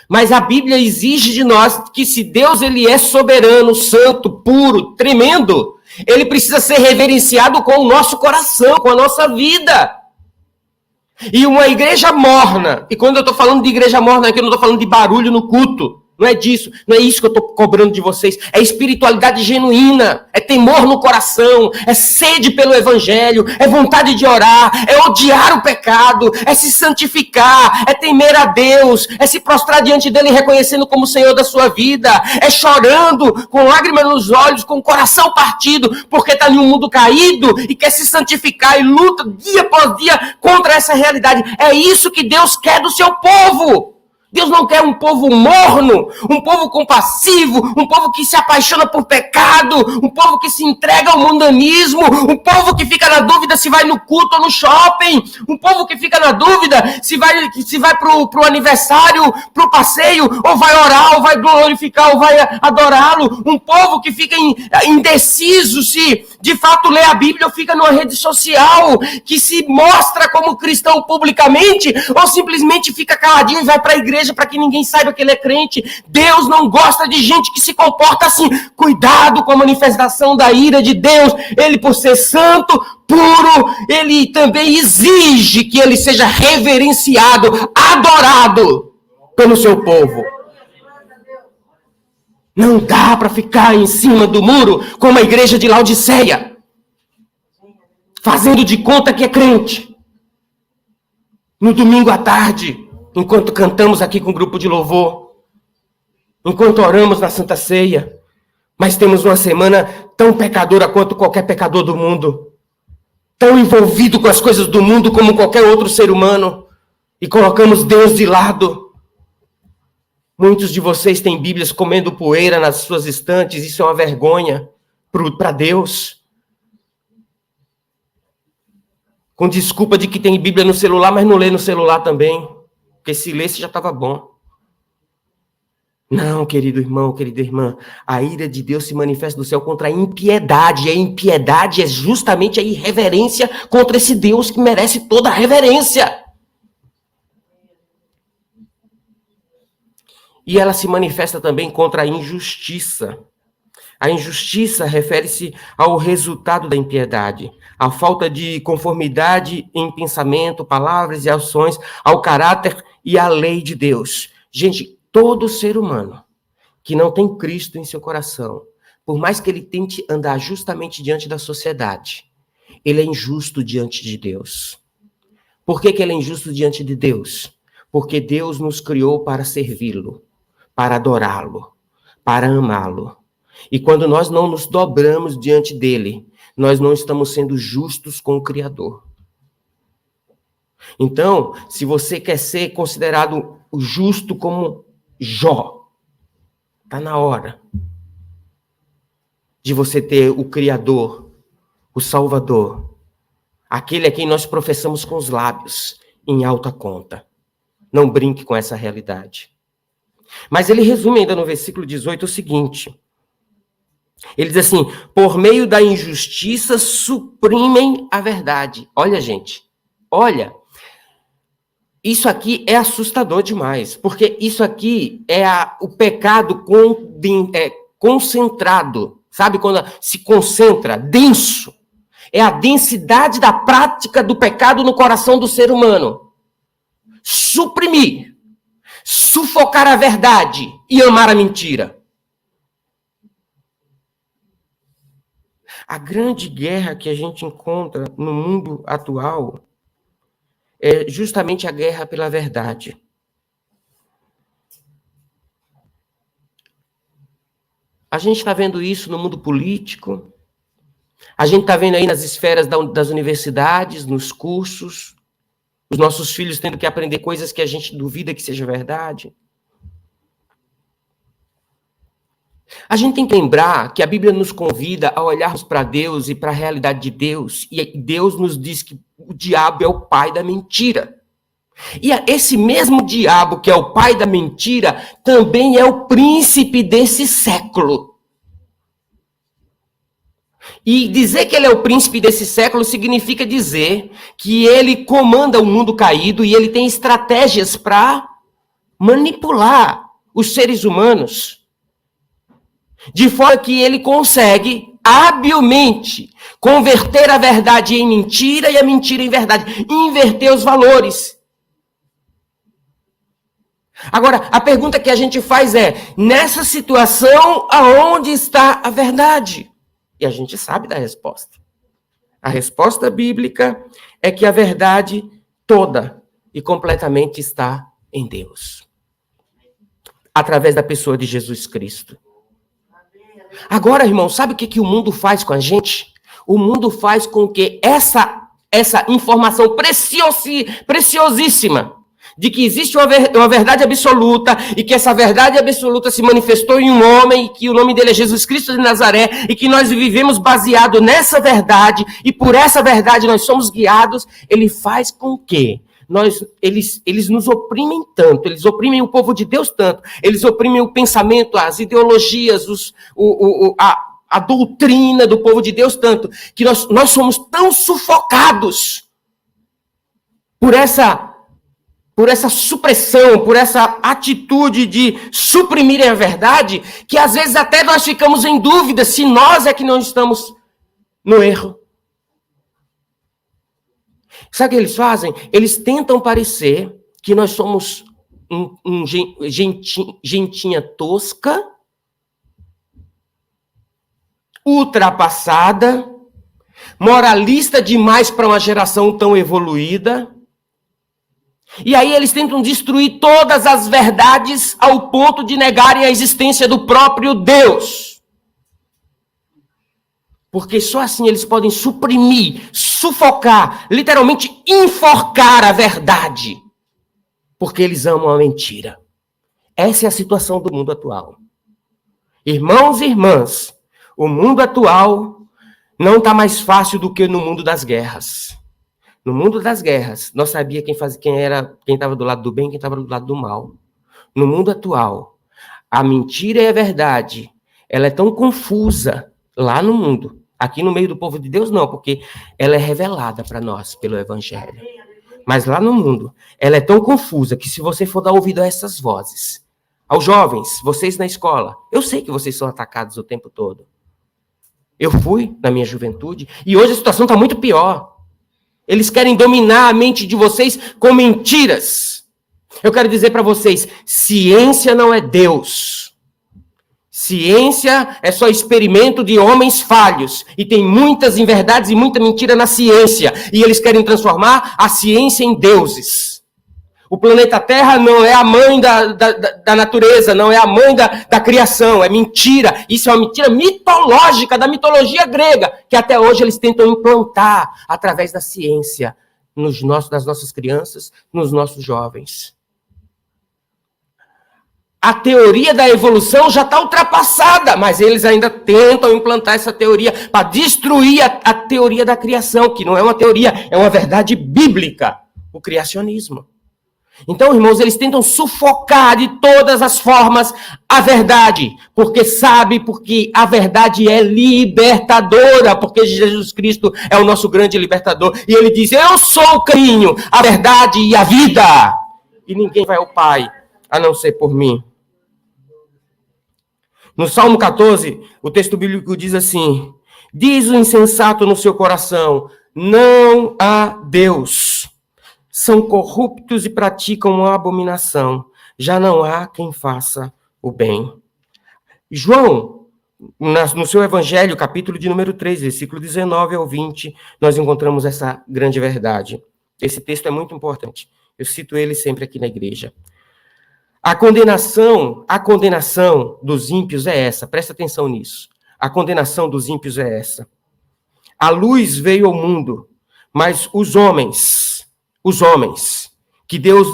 Mas a Bíblia exige de nós que se Deus ele é soberano, santo, puro, tremendo, ele precisa ser reverenciado com o nosso coração, com a nossa vida. E uma igreja morna, e quando eu estou falando de igreja morna aqui, eu não estou falando de barulho no culto, não é disso, não é isso que eu estou cobrando de vocês, é espiritualidade genuína, é temor no coração, é sede pelo evangelho, é vontade de orar, é odiar o pecado, é se santificar, é temer a Deus, é se prostrar diante dele reconhecendo como Senhor da sua vida, é chorando com lágrimas nos olhos, com o coração partido, porque está em um mundo caído e quer se santificar e luta dia após dia contra essa realidade. É isso que Deus quer do seu povo. Deus não quer um povo morno, um povo compassivo, um povo que se apaixona por pecado, um povo que se entrega ao mundanismo, um povo que fica na dúvida se vai no culto ou no shopping, um povo que fica na dúvida se vai pro aniversário, pro passeio, ou vai orar, ou vai glorificar, ou vai adorá-lo. Um povo que fica indeciso se de fato lê a Bíblia ou fica numa rede social, que se mostra como cristão publicamente, ou simplesmente fica caladinho e vai para a igreja para que ninguém saiba que ele é crente. Deus não gosta de gente que se comporta assim. Cuidado com a manifestação da ira de Deus. Ele, por ser santo, puro, ele também exige que ele seja reverenciado, adorado pelo seu povo. Não dá para ficar em cima do muro como a igreja de Laodiceia, fazendo de conta que é crente. No domingo à tarde, enquanto cantamos aqui com o grupo de louvor, enquanto oramos na Santa Ceia, mas temos uma semana tão pecadora quanto qualquer pecador do mundo, tão envolvido com as coisas do mundo como qualquer outro ser humano, e colocamos Deus de lado. Muitos de vocês têm Bíblias comendo poeira nas suas estantes, isso é uma vergonha para Deus. Com desculpa de que tem Bíblia no celular, mas não lê no celular também. Porque se lesse já estava bom. Não, querido irmão, querida irmã, a ira de Deus se manifesta do céu contra a impiedade. E a impiedade é justamente a irreverência contra esse Deus que merece toda a reverência. E ela se manifesta também contra a injustiça. A injustiça refere-se ao resultado da impiedade, à falta de conformidade em pensamento, palavras e ações, ao caráter e à lei de Deus. Gente, todo ser humano que não tem Cristo em seu coração, por mais que ele tente andar justamente diante da sociedade, ele é injusto diante de Deus. Por que ele é injusto diante de Deus? Porque Deus nos criou para servi-lo, para adorá-lo, para amá-lo. E quando nós não nos dobramos diante dele, nós não estamos sendo justos com o Criador. Então, se você quer ser considerado justo como Jó, está na hora de você ter o Criador, o Salvador, aquele a quem nós professamos com os lábios, em alta conta. Não brinque com essa realidade. Mas ele resume ainda no versículo 18 o seguinte. Ele diz assim, por meio da injustiça suprimem a verdade. Olha, gente, olha, isso aqui é assustador demais, porque isso aqui é o pecado concentrado, sabe? Quando se concentra, denso. É a densidade da prática do pecado no coração do ser humano. Suprimir, sufocar a verdade e amar a mentira. A grande guerra que a gente encontra no mundo atual é justamente a guerra pela verdade. A gente está vendo isso no mundo político, a gente está vendo aí nas esferas das universidades, nos cursos, os nossos filhos tendo que aprender coisas que a gente duvida que seja verdade. A gente tem que lembrar que a Bíblia nos convida a olharmos para Deus e para a realidade de Deus, e Deus nos diz que o diabo é o pai da mentira. E esse mesmo diabo que é o pai da mentira também é o príncipe desse século. E dizer que ele é o príncipe desse século significa dizer que ele comanda o mundo caído e ele tem estratégias para manipular os seres humanos. De forma que ele consegue habilmente converter a verdade em mentira e a mentira em verdade, inverter os valores. Agora, a pergunta que a gente faz é, nessa situação, aonde está a verdade? E a gente sabe da resposta. A resposta bíblica é que a verdade toda e completamente está em Deus. Através da pessoa de Jesus Cristo. Agora, irmão, sabe o que o mundo faz com a gente? O mundo faz com que essa informação preciosíssima de que existe uma verdade absoluta e que essa verdade absoluta se manifestou em um homem e que o nome dele é Jesus Cristo de Nazaré e que nós vivemos baseado nessa verdade e por essa verdade nós somos guiados, ele faz com que eles nos oprimem tanto, eles oprimem o povo de Deus tanto, eles oprimem o pensamento, as ideologias, a doutrina do povo de Deus tanto, que nós somos tão sufocados por essa supressão, por essa atitude de suprimirem a verdade, que às vezes até nós ficamos em dúvida se nós é que não estamos no erro. Sabe o que eles fazem? Eles tentam parecer que nós somos gentinha tosca, ultrapassada, moralista demais para uma geração tão evoluída. E aí eles tentam destruir todas as verdades ao ponto de negarem a existência do próprio Deus. Porque só assim eles podem suprimir, sufocar, literalmente enforcar a verdade. Porque eles amam a mentira. Essa é a situação do mundo atual. Irmãos e irmãs, o mundo atual não está mais fácil do que no mundo das guerras. No mundo das guerras, nós sabíamos quem estava do lado do bem e quem estava do lado do mal. No mundo atual, a mentira e a verdade, ela é tão confusa lá no mundo. Aqui no meio do povo de Deus, não, porque ela é revelada para nós pelo Evangelho. Mas lá no mundo, ela é tão confusa que se você for dar ouvido a essas vozes, aos jovens, vocês na escola, eu sei que vocês são atacados o tempo todo. Eu fui na minha juventude e hoje a situação está muito pior. Eles querem dominar a mente de vocês com mentiras. Eu quero dizer para vocês, ciência não é Deus. Ciência é só experimento de homens falhos. E tem muitas inverdades e muita mentira na ciência. E eles querem transformar a ciência em deuses. O planeta Terra não é a mãe da natureza, não é a mãe da criação, é mentira. Isso é uma mentira mitológica, da mitologia grega, que até hoje eles tentam implantar através da ciência das nossas crianças, nos nossos jovens. A teoria da evolução já está ultrapassada, mas eles ainda tentam implantar essa teoria para destruir a teoria da criação, que não é uma teoria, é uma verdade bíblica, o criacionismo. Então, irmãos, eles tentam sufocar de todas as formas a verdade, porque a verdade é libertadora, porque Jesus Cristo é o nosso grande libertador, e ele diz, eu sou o caminho, a verdade e a vida, e ninguém vai ao Pai, a não ser por mim. No Salmo 14, o texto bíblico diz assim, diz o insensato no seu coração, não há Deus. São corruptos e praticam a abominação. Já não há quem faça o bem. João, no seu Evangelho, capítulo de número 3, versículo 19 ao 20, nós encontramos essa grande verdade. Esse texto é muito importante. Eu cito ele sempre aqui na igreja. A condenação dos ímpios é essa. Presta atenção nisso. A condenação dos ímpios é essa. A luz veio ao mundo, mas os homens, que Deus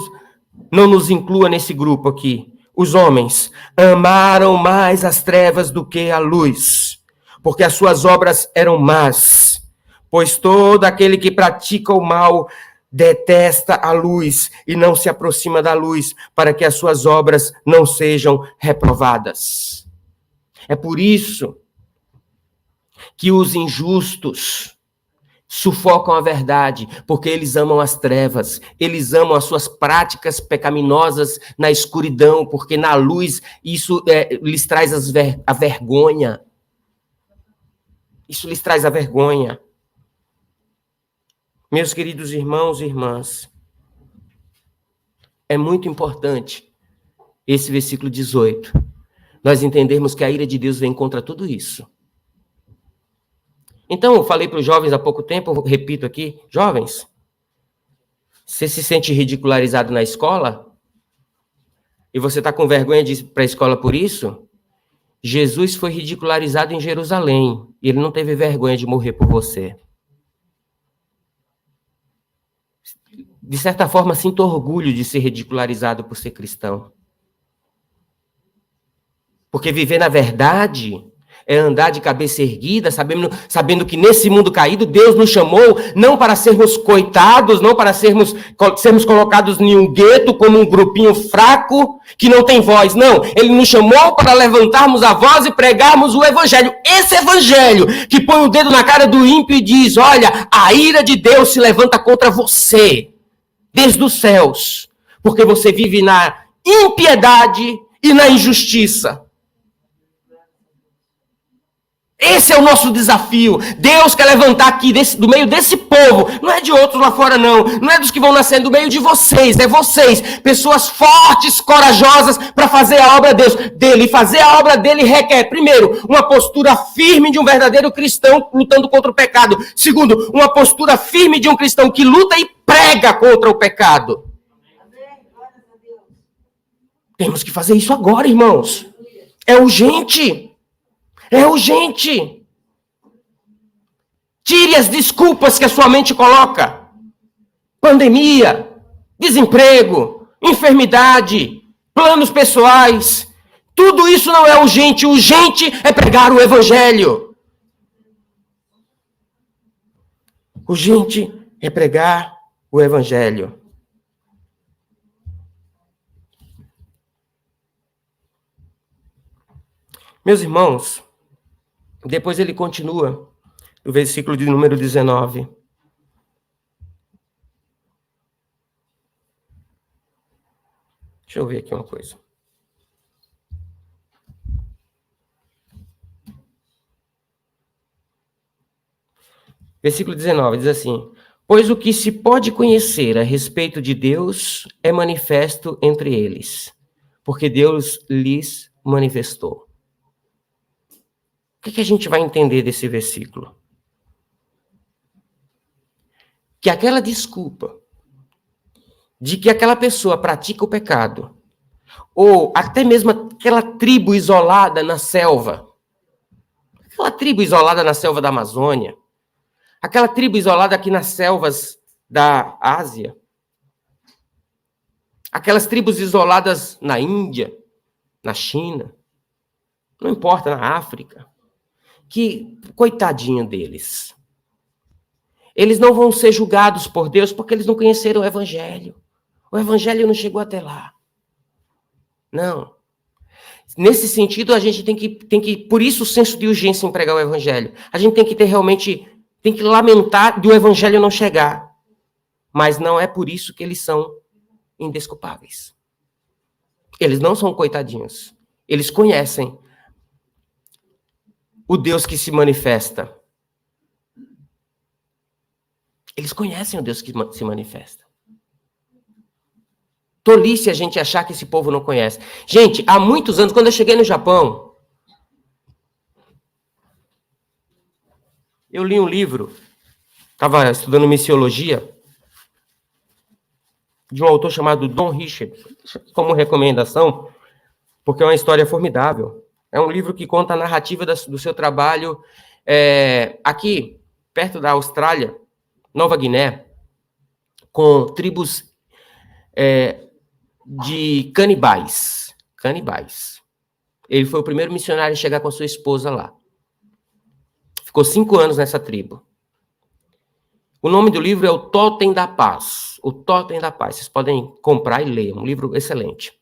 não nos inclua nesse grupo aqui, os homens amaram mais as trevas do que a luz, porque as suas obras eram más, pois todo aquele que pratica o mal detesta a luz e não se aproxima da luz, para que as suas obras não sejam reprovadas. É por isso que os injustos sufocam a verdade, porque eles amam as trevas, eles amam as suas práticas pecaminosas na escuridão, porque na luz isso lhes traz a vergonha. Isso lhes traz a vergonha. Meus queridos irmãos e irmãs, é muito importante esse versículo 18, nós entendermos que a ira de Deus vem contra tudo isso. Então, eu falei para os jovens há pouco tempo, eu repito aqui, jovens, você se sente ridicularizado na escola? E você está com vergonha de ir para a escola por isso? Jesus foi ridicularizado em Jerusalém, e ele não teve vergonha de morrer por você. de certa forma, sinto orgulho de ser ridicularizado por ser cristão. Porque viver na verdade é andar de cabeça erguida, sabendo que nesse mundo caído, Deus nos chamou não para sermos coitados, não para sermos colocados em um gueto como um grupinho fraco que não tem voz. Não, Ele nos chamou para levantarmos a voz e pregarmos o Evangelho. Esse Evangelho que põe o dedo na cara do ímpio e diz, olha, a ira de Deus se levanta contra você, desde os céus, porque você vive na impiedade e na injustiça. Esse é o nosso desafio. Deus quer levantar aqui do meio desse povo. Não é de outros lá fora, não. Não é dos que vão nascer do meio de vocês. É vocês. Pessoas fortes, corajosas para fazer a obra dele. E fazer a obra dele requer, primeiro, uma postura firme de um verdadeiro cristão lutando contra o pecado. Segundo, uma postura firme de um cristão que luta e prega contra o pecado. Temos que fazer isso agora, irmãos. É urgente. É urgente. Tire as desculpas que a sua mente coloca. Pandemia, desemprego, enfermidade, planos pessoais. Tudo isso não é urgente. Urgente é pregar o Evangelho. Urgente é pregar o Evangelho. Meus irmãos, depois ele continua, no versículo de número 19. Deixa eu ver aqui uma coisa. Versículo 19 diz assim: pois o que se pode conhecer a respeito de Deus é manifesto entre eles, porque Deus lhes manifestou. O que a gente vai entender desse versículo? Que aquela desculpa de que aquela pessoa pratica o pecado, ou até mesmo aquela tribo isolada na selva, aquela tribo isolada na selva da Amazônia, aquela tribo isolada aqui nas selvas da Ásia, aquelas tribos isoladas na Índia, na China, não importa, na África, que, coitadinho deles, eles não vão ser julgados por Deus porque eles não conheceram o Evangelho. O Evangelho não chegou até lá. Não. Nesse sentido, a gente tem que, por isso o senso de urgência em pregar o Evangelho. A gente tem que ter realmente, tem que lamentar de o Evangelho não chegar. Mas não é por isso que eles são indesculpáveis. Eles não são coitadinhos. Eles conhecem o Deus que se manifesta. Eles conhecem o Deus que se manifesta. Tolice a gente achar que esse povo não conhece. Gente, há muitos anos, quando eu cheguei no Japão, eu li um livro, estava estudando missiologia, de um autor chamado Don Richard, como recomendação, porque é uma história formidável. É um livro que conta a narrativa do seu trabalho aqui, perto da Austrália, Nova Guiné, com tribos de canibais. Ele foi o primeiro missionário a chegar com a sua esposa lá. Ficou 5 anos nessa tribo. O nome do livro é O Totem da Paz. O Totem da Paz. Vocês podem comprar e ler. Um livro excelente.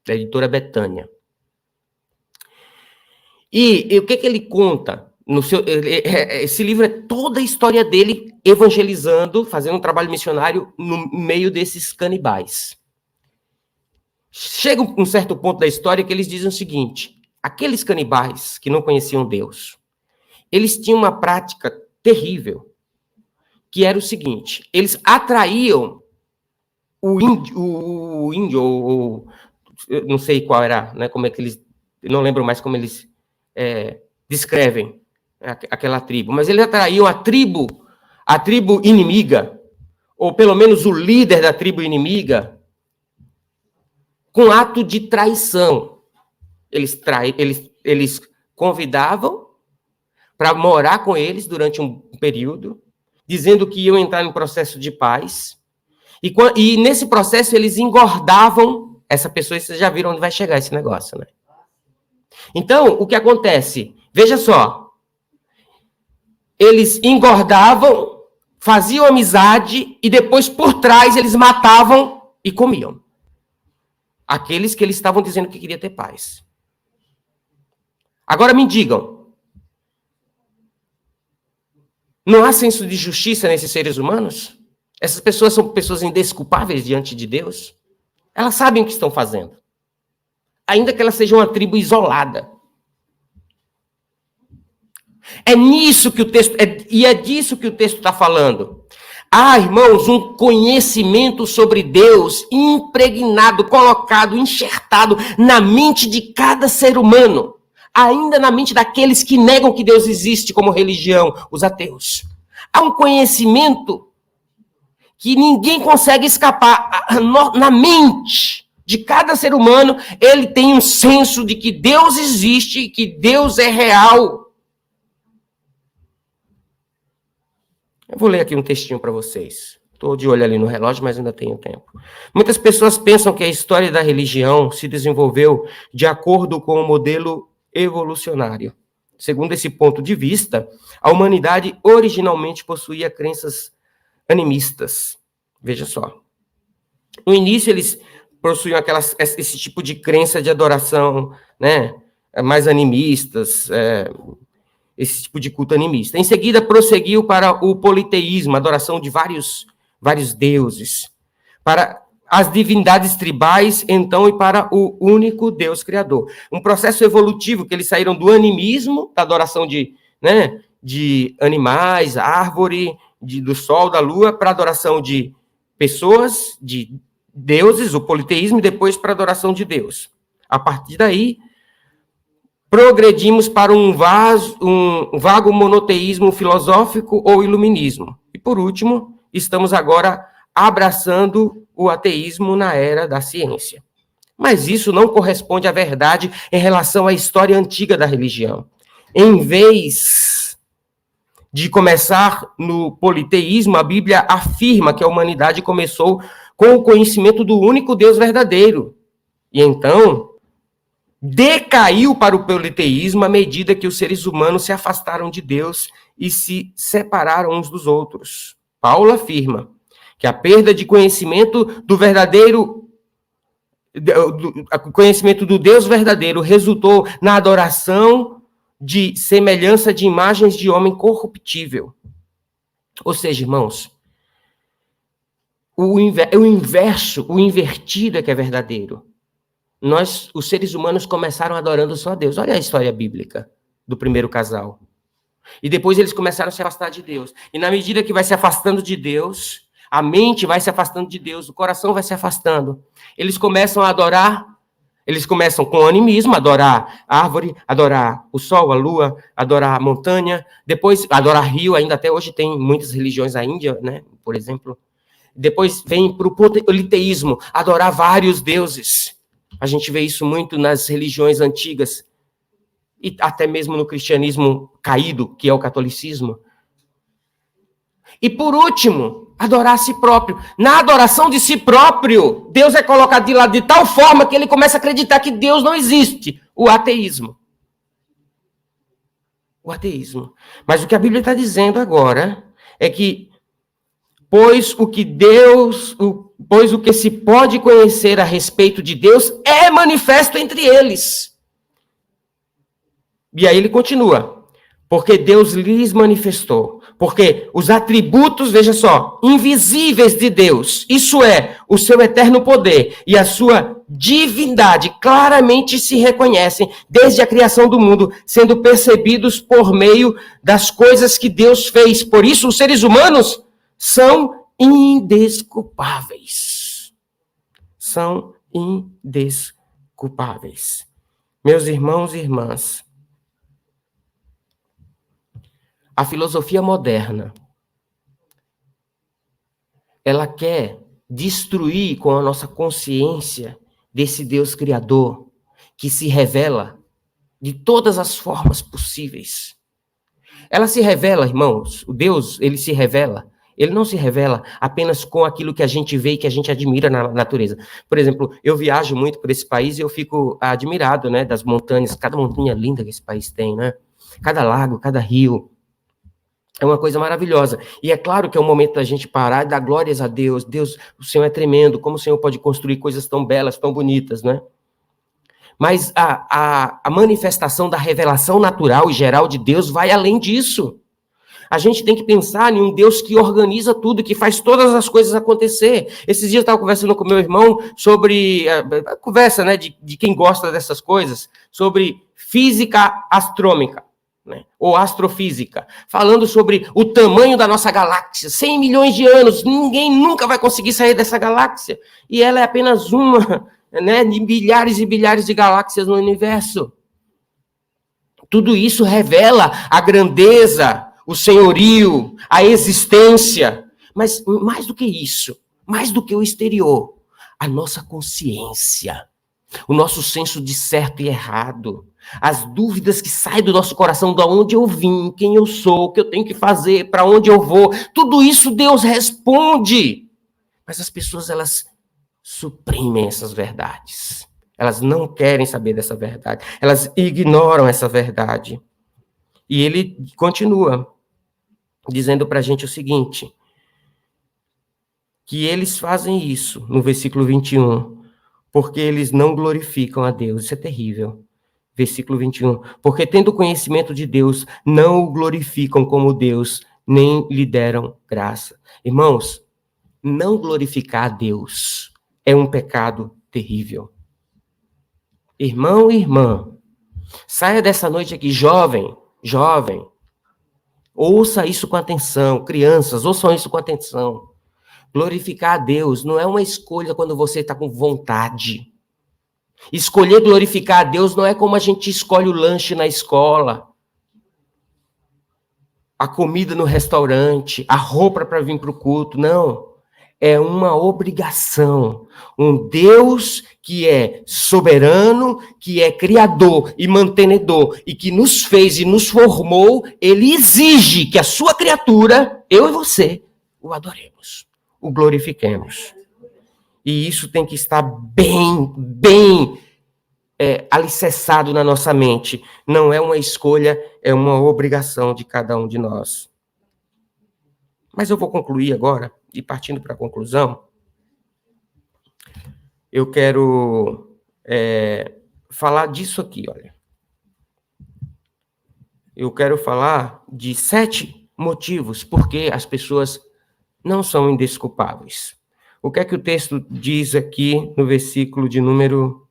Da editora Betânia. E o que ele conta? Esse livro é toda a história dele evangelizando, fazendo um trabalho missionário no meio desses canibais. Chega um certo ponto da história que eles dizem o seguinte: aqueles canibais que não conheciam Deus, eles tinham uma prática terrível, que era o seguinte: eles atraíam o índio, ou eu não sei qual era, né, como é que eles, eu não lembro mais como eles descrevem aquela tribo, mas eles atraíam a tribo inimiga, ou pelo menos o líder da tribo inimiga, com ato de traição. Eles convidavam para morar com eles durante um período, dizendo que iam entrar em processo de paz, E nesse processo eles engordavam essa pessoa, e vocês já viram onde vai chegar esse negócio, né? Então, o que acontece? Veja só. Eles engordavam, faziam amizade e depois, por trás, eles matavam e comiam. Aqueles que eles estavam dizendo que queria ter paz. Agora me digam, não há senso de justiça nesses seres humanos? Essas pessoas são pessoas indesculpáveis diante de Deus? Elas sabem o que estão fazendo. Ainda que elas sejam uma tribo isolada. É nisso que o texto, é disso que o texto está falando. Há, irmãos, um conhecimento sobre Deus impregnado, colocado, enxertado na mente de cada ser humano. Ainda na mente daqueles que negam que Deus existe como religião, os ateus. Há um conhecimento que ninguém consegue escapar. Na mente de cada ser humano, ele tem um senso de que Deus existe, que Deus é real. Eu vou ler aqui um textinho para vocês. Estou de olho ali no relógio, mas ainda tenho tempo. Muitas pessoas pensam que a história da religião se desenvolveu de acordo com o modelo evolucionário. Segundo esse ponto de vista, a humanidade originalmente possuía crenças animistas. Veja só. No início, eles possuíam esse tipo de crença de adoração, né, mais animistas, esse tipo de culto animista. Em seguida, prosseguiu para o politeísmo, adoração de vários deuses, para as divindades tribais, então, e para o único Deus criador. Um processo evolutivo, que eles saíram do animismo, da adoração de animais, árvore, do sol, da lua, para a adoração de pessoas, de deuses, o politeísmo, e depois para a adoração de Deus. A partir daí, progredimos para um vago monoteísmo filosófico ou iluminismo. E, por último, estamos agora abraçando o ateísmo na era da ciência. Mas isso não corresponde à verdade em relação à história antiga da religião. Em vez de começar no politeísmo, a Bíblia afirma que a humanidade começou com o conhecimento do único Deus verdadeiro. E então decaiu para o politeísmo à medida que os seres humanos se afastaram de Deus e se separaram uns dos outros. Paulo afirma que a perda de conhecimento do conhecimento do Deus verdadeiro resultou na adoração de semelhança de imagens de homem corruptível. Ou seja, irmãos, o invertido é que é verdadeiro. Os seres humanos, começaram adorando só a Deus. Olha a história bíblica do primeiro casal. E depois eles começaram a se afastar de Deus. E na medida que vai se afastando de Deus, a mente vai se afastando de Deus, o coração vai se afastando. Eles começam a adorar, eles começam com animismo, adorar a árvore, adorar o sol, a lua, adorar a montanha, depois adorar rio, ainda até hoje tem muitas religiões na Índia, né, por exemplo. Depois vem para o politeísmo, adorar vários deuses. A gente vê isso muito nas religiões antigas, e até mesmo no cristianismo caído, que é o catolicismo. E por último, adorar a si próprio. Na adoração de si próprio, Deus é colocado de lado de tal forma que ele começa a acreditar que Deus não existe. O ateísmo. O ateísmo. Mas o que a Bíblia está dizendo agora é que, pois o que se pode conhecer a respeito de Deus é manifesto entre eles. E aí ele continua. Porque Deus lhes manifestou. Porque os atributos, veja só, invisíveis de Deus, isso é, o seu eterno poder e a sua divindade, claramente se reconhecem desde a criação do mundo, sendo percebidos por meio das coisas que Deus fez. Por isso, os seres humanos são indesculpáveis. São indesculpáveis. Meus irmãos e irmãs, a filosofia moderna, ela quer destruir com a nossa consciência desse Deus criador que se revela de todas as formas possíveis. Ela se revela, irmãos, o Deus, ele se revela, Ele não se revela apenas com aquilo que a gente vê e que a gente admira na natureza. Por exemplo, eu viajo muito por esse país e eu fico admirado, né, das montanhas, cada montanha linda que esse país tem, né? Cada lago, cada rio. É uma coisa maravilhosa. E é claro que é um momento da gente parar e dar glórias a Deus. Deus, o Senhor é tremendo. Como o Senhor pode construir coisas tão belas, tão bonitas, né? Mas a manifestação da revelação natural e geral de Deus vai além disso. A gente tem que pensar em um Deus que organiza tudo, que faz todas as coisas acontecer. Esses dias eu estava conversando com meu irmão sobre a conversa, né, de quem gosta dessas coisas, sobre física astrônomica, né, ou astrofísica, falando sobre o tamanho da nossa galáxia. 100 milhões de anos, ninguém nunca vai conseguir sair dessa galáxia. E ela é apenas uma, né, de bilhares e bilhares de galáxias no universo. Tudo isso revela a grandeza, o senhorio, a existência. Mas mais do que isso, mais do que o exterior, a nossa consciência, o nosso senso de certo e errado, as dúvidas que saem do nosso coração, de onde eu vim, quem eu sou, o que eu tenho que fazer, para onde eu vou, tudo isso Deus responde. Mas as pessoas, elas suprimem essas verdades. Elas não querem saber dessa verdade. Elas ignoram essa verdade. E ele continua dizendo para a gente o seguinte, que eles fazem isso, no versículo 21, porque eles não glorificam a Deus. Isso é terrível. Versículo 21. Porque tendo conhecimento de Deus, não o glorificam como Deus, nem lhe deram graça. Irmãos, não glorificar a Deus é um pecado terrível. Irmão e irmã, saia dessa noite aqui, jovem, ouça isso com atenção, crianças, ouçam isso com atenção. Glorificar a Deus não é uma escolha quando você está com vontade. Escolher glorificar a Deus não é como a gente escolhe o lanche na escola, a comida no restaurante, a roupa para vir para o culto, não. É uma obrigação. Um Deus que é soberano, que é criador e mantenedor, e que nos fez e nos formou, ele exige que a sua criatura, eu e você, o adoremos, o glorifiquemos. E isso tem que estar bem alicerçado na nossa mente. Não é uma escolha, é uma obrigação de cada um de nós. Mas eu vou concluir agora, e partindo para a conclusão, eu quero falar disso aqui, olha. Eu quero falar de 7 motivos porque as pessoas não são indesculpáveis. O que é que o texto diz aqui no versículo de número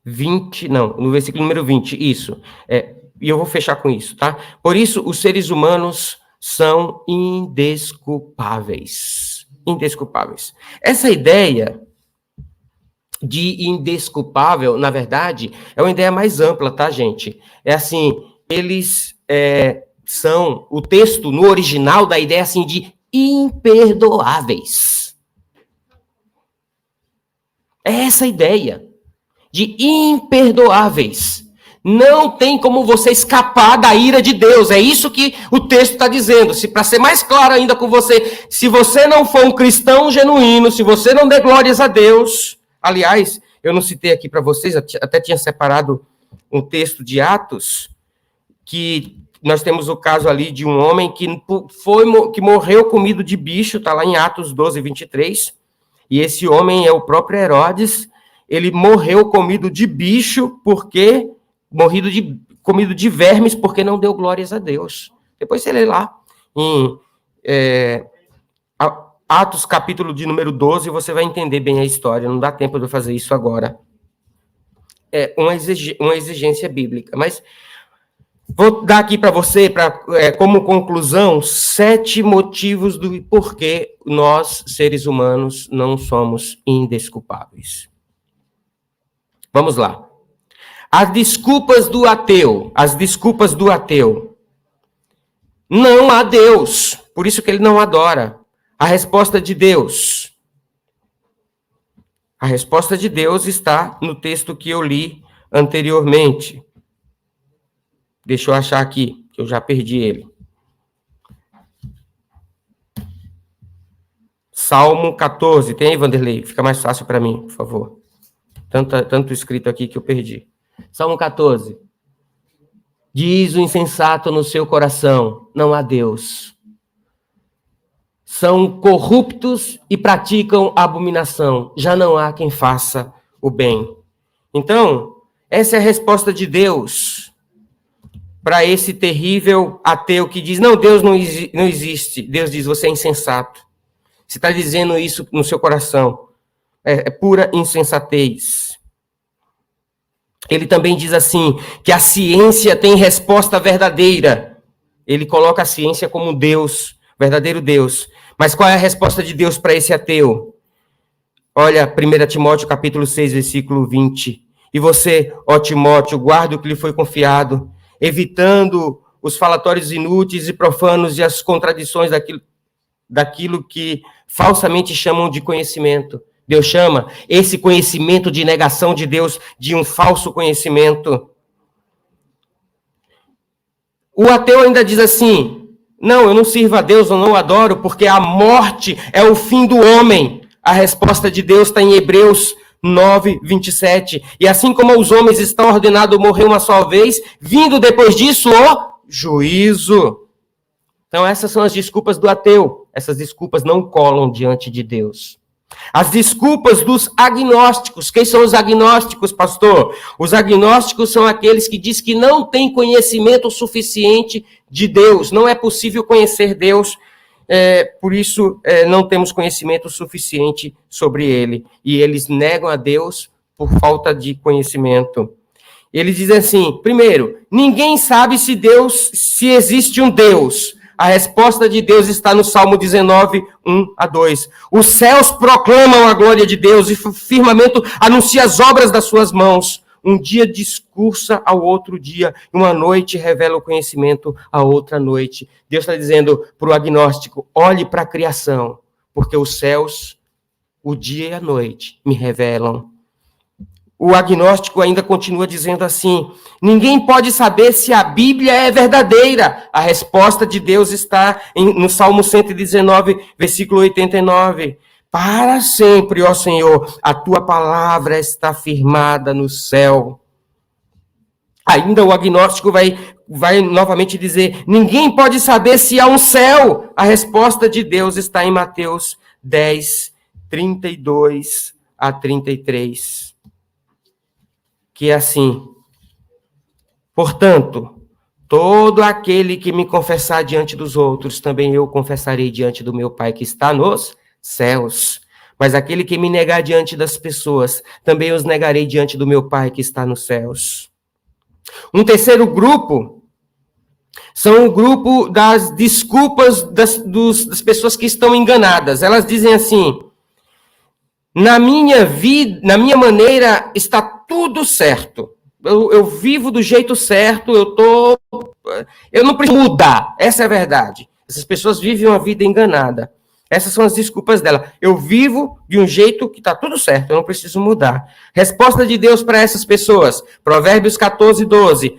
20, não, no versículo número 20, isso. E eu vou fechar com isso, tá? Por isso, os seres humanos são indesculpáveis. Indesculpáveis. Essa ideia de indesculpável, na verdade, é uma ideia mais ampla, tá, gente? É assim, eles são, o texto no original da ideia assim de imperdoáveis. É essa a ideia de imperdoáveis. Não tem como você escapar da ira de Deus. É isso que o texto está dizendo. Se para ser mais claro ainda com você, se você não for um cristão genuíno, se você não der glórias a Deus, aliás, eu não citei aqui para vocês, até tinha separado um texto de Atos, que nós temos o caso ali de um homem que morreu comido de bicho, está lá em Atos 12, 23, e esse homem é o próprio Herodes. Ele morreu comido de bicho porque comido de vermes porque não deu glórias a Deus. Depois você lê lá em Atos capítulo de número 12, você vai entender bem a história. Não dá tempo de eu fazer isso agora. É uma exigência bíblica. Mas vou dar aqui para você, como conclusão, 7 motivos do porquê nós, seres humanos, não somos indesculpáveis. Vamos lá. As desculpas do ateu. Não há Deus. Por isso que ele não adora. A resposta de Deus. A resposta de Deus está no texto que eu li anteriormente. Deixa eu achar aqui, que eu já perdi ele. Salmo 14. Tem aí, Vanderlei? Fica mais fácil para mim, por favor. Tanto escrito aqui que eu perdi. Salmo 14. Diz o insensato no seu coração, não há Deus. São corruptos e praticam abominação. Já não há quem faça o bem. Então, essa é a resposta de Deus para esse terrível ateu que diz, não, Deus não existe. Deus diz, você é insensato. Você está dizendo isso no seu coração. É pura insensatez. Ele também diz assim, que a ciência tem resposta verdadeira. Ele coloca a ciência como Deus, verdadeiro Deus. Mas qual é a resposta de Deus para esse ateu? Olha, 1 Timóteo capítulo 6, versículo 20. E você, ó Timóteo, guarda o que lhe foi confiado, evitando os falatórios inúteis e profanos e as contradições daquilo que falsamente chamam de conhecimento. Deus chama esse conhecimento de negação de Deus de um falso conhecimento. O ateu ainda diz assim, não, eu não sirvo a Deus, eu não o adoro, porque a morte é o fim do homem. A resposta de Deus está em Hebreus 9, 27. E assim como os homens estão ordenados a morrer uma só vez, vindo depois disso o juízo. Então essas são as desculpas do ateu. Essas desculpas não colam diante de Deus. As desculpas dos agnósticos. Quem são os agnósticos, pastor? Os agnósticos são aqueles que dizem que não têm conhecimento suficiente de Deus. Não é possível conhecer Deus, por isso não temos conhecimento suficiente sobre Ele. E eles negam a Deus por falta de conhecimento. Eles dizem assim, primeiro, ninguém sabe se existe um Deus. A resposta de Deus está no Salmo 19, 1-2. Os céus proclamam a glória de Deus e o firmamento anuncia as obras das suas mãos. Um dia discursa ao outro dia, e uma noite revela o conhecimento à outra noite. Deus está dizendo para o agnóstico, olhe para a criação, porque os céus, o dia e a noite, me revelam. O agnóstico ainda continua dizendo assim, ninguém pode saber se a Bíblia é verdadeira. A resposta de Deus está no Salmo 119, versículo 89. Para sempre, ó Senhor, a tua palavra está firmada no céu. Ainda o agnóstico vai novamente dizer, ninguém pode saber se há um céu. A resposta de Deus está em Mateus 10, 32-33. Que é assim, portanto, todo aquele que me confessar diante dos outros, também eu confessarei diante do meu Pai que está nos céus. Mas aquele que me negar diante das pessoas, também os negarei diante do meu Pai que está nos céus. Um terceiro grupo são o grupo das desculpas das pessoas que estão enganadas. Elas dizem assim, na minha vida, na minha maneira, está tudo certo. Eu vivo do jeito certo, eu não preciso mudar. Essa é a verdade. Essas pessoas vivem uma vida enganada. Essas são as desculpas dela. Eu vivo de um jeito que está tudo certo, eu não preciso mudar. Resposta de Deus para essas pessoas. Provérbios 14, 12.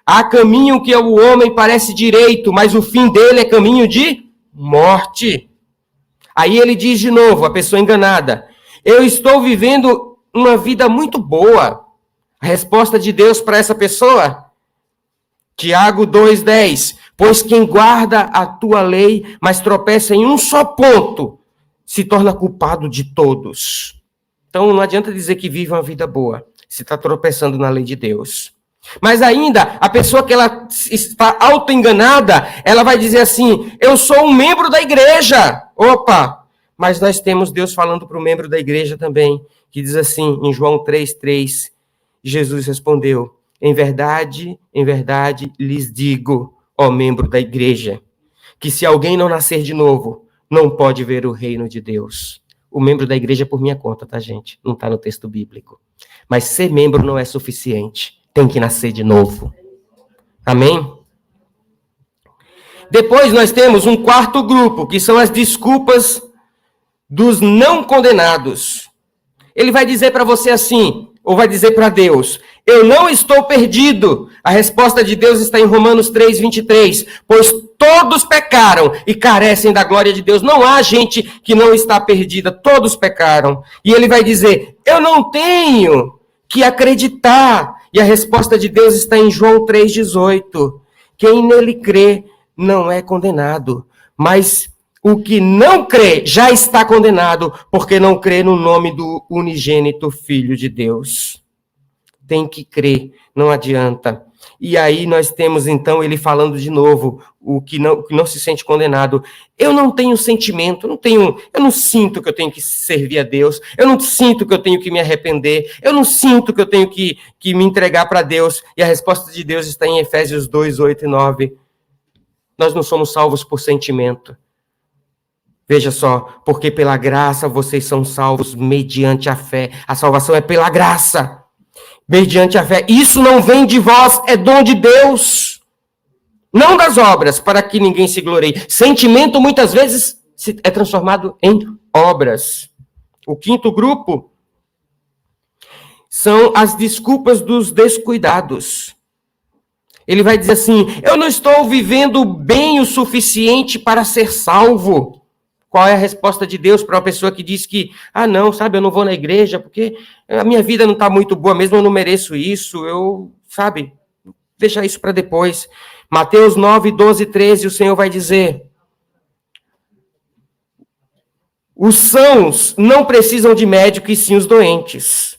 Há caminho que ao homem parece direito, mas o fim dele é caminho de morte. Aí ele diz de novo, a pessoa enganada, eu estou vivendo uma vida muito boa. A resposta de Deus para essa pessoa? Tiago 2,10. Pois quem guarda a tua lei, mas tropeça em um só ponto, se torna culpado de todos. Então não adianta dizer que vive uma vida boa, se está tropeçando na lei de Deus. Mas ainda, a pessoa que ela está auto-enganada, ela vai dizer assim, eu sou um membro da igreja. Opa! Mas nós temos Deus falando para o membro da igreja também, que diz assim, em João 3,3, Jesus respondeu, em verdade, lhes digo, ó membro da igreja, que se alguém não nascer de novo, não pode ver o reino de Deus. O membro da igreja é por minha conta, tá, gente? Não está no texto bíblico. Mas ser membro não é suficiente. Tem que nascer de novo. Amém? Depois nós temos um quarto grupo, que são as desculpas dos não condenados. Ele vai dizer para você assim, ou vai dizer para Deus, Eu não estou perdido. A resposta de Deus está em Romanos 3, 23. Pois todos pecaram e carecem da glória de Deus. Não há gente que não está perdida. Todos pecaram. E ele vai dizer, eu não tenho que acreditar. E a resposta de Deus está em João 3, 18. Quem nele crê não é condenado. Mas o que não crê já está condenado, porque não crê no nome do unigênito Filho de Deus. Tem que crer, não adianta. E aí nós temos, então, ele falando de novo, o que não se sente condenado. Eu não tenho sentimento, eu não sinto que eu tenho que servir a Deus, eu não sinto que eu tenho que me arrepender, eu não sinto que eu tenho que me entregar para Deus. E a resposta de Deus está em Efésios 2, 8 e 9. Nós não somos salvos por sentimento. Veja só, porque pela graça vocês são salvos mediante a fé. A salvação é pela graça. Mediante a fé. Isso não vem de vós, é dom de Deus. Não das obras, para que ninguém se glorie. Sentimento, muitas vezes, é transformado em obras. O quinto grupo são as desculpas dos descuidados. Ele vai dizer assim, eu não estou vivendo bem o suficiente para ser salvo. Qual é a resposta de Deus para uma pessoa que diz que, não, sabe, eu não vou na igreja porque a minha vida não está muito boa mesmo, eu não mereço isso, deixa isso para depois. Mateus 9, 12, 13, o Senhor vai dizer, os sãos não precisam de médico e sim os doentes.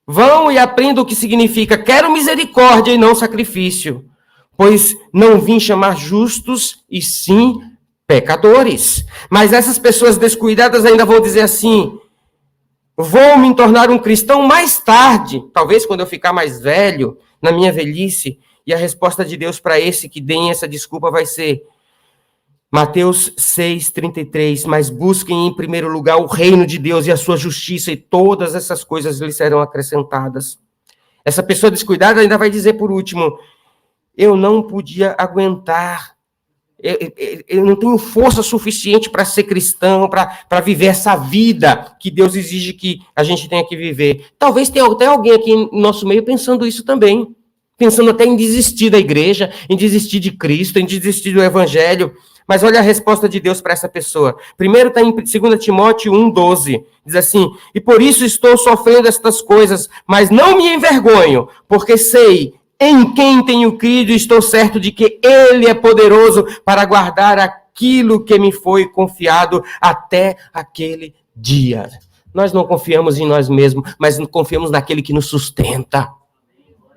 Vão e aprendam o que significa, quero misericórdia e não sacrifício, pois não vim chamar justos e sim pecadores. Mas essas pessoas descuidadas ainda vão dizer assim, vou me tornar um cristão mais tarde, talvez quando eu ficar mais velho, na minha velhice. E a resposta de Deus para esse que deem essa desculpa vai ser, Mateus 6, 33, mas busquem em primeiro lugar o reino de Deus e a sua justiça, e todas essas coisas lhes serão acrescentadas. Essa pessoa descuidada ainda vai dizer por último, eu não podia aguentar, eu não tenho força suficiente para ser cristão, para viver essa vida que Deus exige que a gente tenha que viver. Talvez tenha até alguém aqui no nosso meio pensando isso também, pensando até em desistir da igreja, em desistir de Cristo, em desistir do evangelho. Mas olha a resposta de Deus para essa pessoa. Primeiro está em 2 Timóteo 1,12. Diz assim, e por isso estou sofrendo estas coisas, mas não me envergonho, porque sei em quem tenho crido e estou certo de que Ele é poderoso para guardar aquilo que me foi confiado até aquele dia. Nós não confiamos em nós mesmos, mas confiamos naquele que nos sustenta.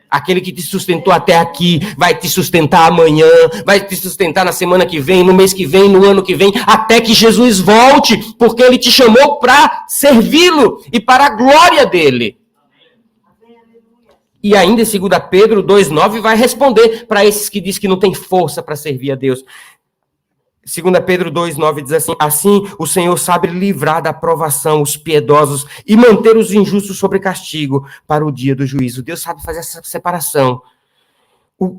Aquele que te sustentou até aqui, vai te sustentar amanhã, vai te sustentar na semana que vem, no mês que vem, no ano que vem, até que Jesus volte, porque Ele te chamou para servi-lo e para a glória dEle. E ainda em 2 Pedro 2,9 vai responder para esses que dizem que não tem força para servir a Deus. 2 Pedro 2,9 diz assim, assim o Senhor sabe livrar da provação os piedosos e manter os injustos sob castigo para o dia do juízo. Deus sabe fazer essa separação.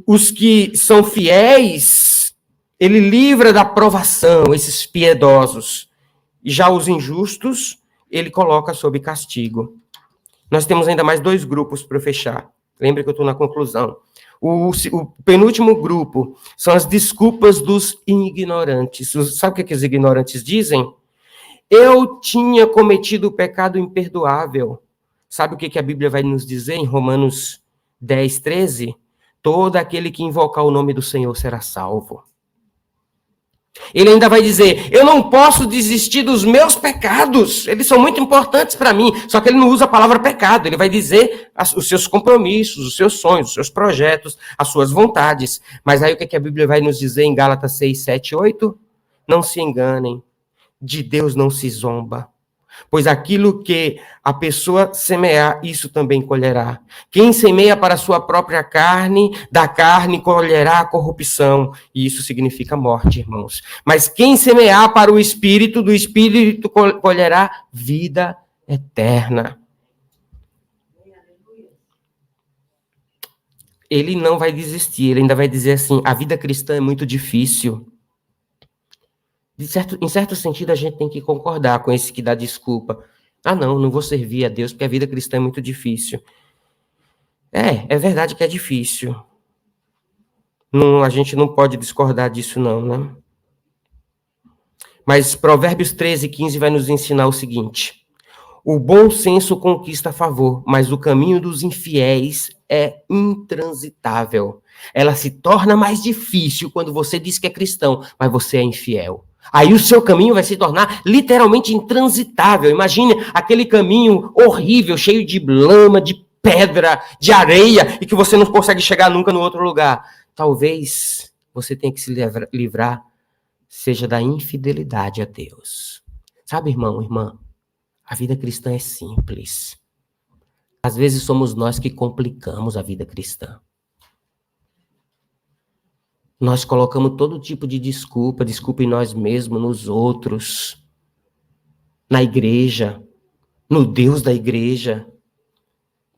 Os que são fiéis, Ele livra da provação, esses piedosos. E já os injustos, Ele coloca sob castigo. Nós temos ainda mais 2 grupos para fechar. Lembre que eu estou na conclusão. O penúltimo grupo são as desculpas dos ignorantes. Sabe o que os ignorantes dizem? Eu tinha cometido o pecado imperdoável. Sabe o que a Bíblia vai nos dizer em Romanos 10, 13? Todo aquele que invocar o nome do Senhor será salvo. Ele ainda vai dizer, eu não posso desistir dos meus pecados, eles são muito importantes para mim, só que ele não usa a palavra pecado, ele vai dizer os seus compromissos, os seus sonhos, os seus projetos, as suas vontades. Mas aí o que a Bíblia vai nos dizer em Gálatas 6, 7, 8? Não se enganem, de Deus não se zomba. Pois aquilo que a pessoa semear, isso também colherá. Quem semeia para a sua própria carne, da carne colherá a corrupção. E isso significa morte, irmãos. Mas quem semear para o Espírito, do Espírito colherá vida eterna. Ele não vai desistir, ele ainda vai dizer assim, a vida cristã é muito difícil. Em certo sentido, a gente tem que concordar com esse que dá desculpa. Não vou servir a Deus, porque a vida cristã é muito difícil. É verdade que é difícil. Não, a gente não pode discordar disso não, né? Mas Provérbios 13:15 vai nos ensinar o seguinte: o bom senso conquista favor, mas o caminho dos infiéis é intransitável. Ela se torna mais difícil quando você diz que é cristão, mas você é infiel. Aí o seu caminho vai se tornar literalmente intransitável. Imagine aquele caminho horrível, cheio de lama, de pedra, de areia, e que você não consegue chegar nunca no outro lugar. Talvez você tenha que se livrar, seja da infidelidade a Deus. Sabe, irmão, irmã? A vida cristã é simples. Às vezes somos nós que complicamos a vida cristã. Nós colocamos todo tipo de desculpa em nós mesmos, nos outros, na igreja, no Deus da igreja.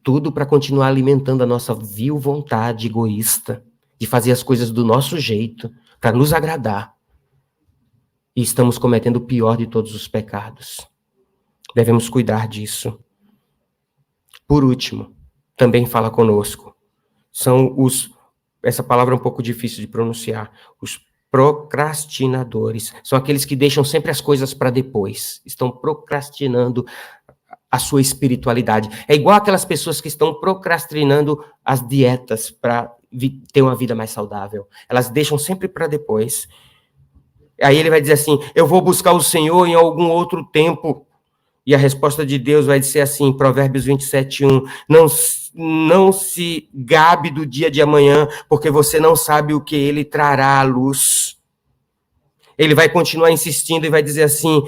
Tudo para continuar alimentando a nossa vil vontade egoísta de fazer as coisas do nosso jeito, para nos agradar. E estamos cometendo o pior de todos os pecados. Devemos cuidar disso. Por último, também fala conosco. São essa palavra é um pouco difícil de pronunciar, os procrastinadores. São aqueles que deixam sempre as coisas para depois. Estão procrastinando a sua espiritualidade. É igual aquelas pessoas que estão procrastinando as dietas para ter uma vida mais saudável. Elas deixam sempre para depois. Aí ele vai dizer assim, eu vou buscar o Senhor em algum outro tempo. E a resposta de Deus vai ser assim, Provérbios 27:1, não se gabe do dia de amanhã, porque você não sabe o que ele trará à luz. Ele vai continuar insistindo e vai dizer assim,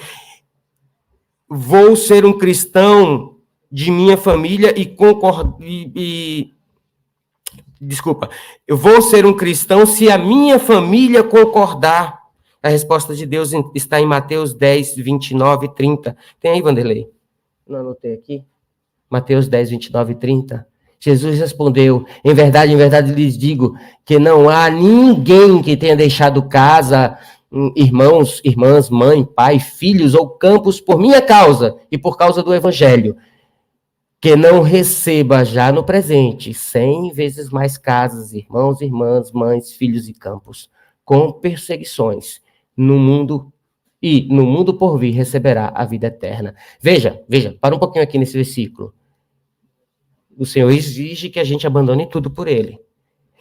vou ser um cristão de minha família desculpa, eu vou ser um cristão se a minha família concordar. A resposta de Deus está em Mateus 10, 29 e 30. Tem aí, Vanderlei? Não anotei aqui. Mateus 10, 29 e 30. Jesus respondeu, em verdade lhes digo, que não há ninguém que tenha deixado casa, irmãos, irmãs, mãe, pai, filhos ou campos por minha causa e por causa do evangelho, que não receba já no presente 100 vezes mais casas, irmãos, irmãs, mães, filhos e campos, com perseguições, no mundo por vir receberá a vida eterna. Veja, para um pouquinho aqui nesse versículo. O Senhor exige que a gente abandone tudo por Ele.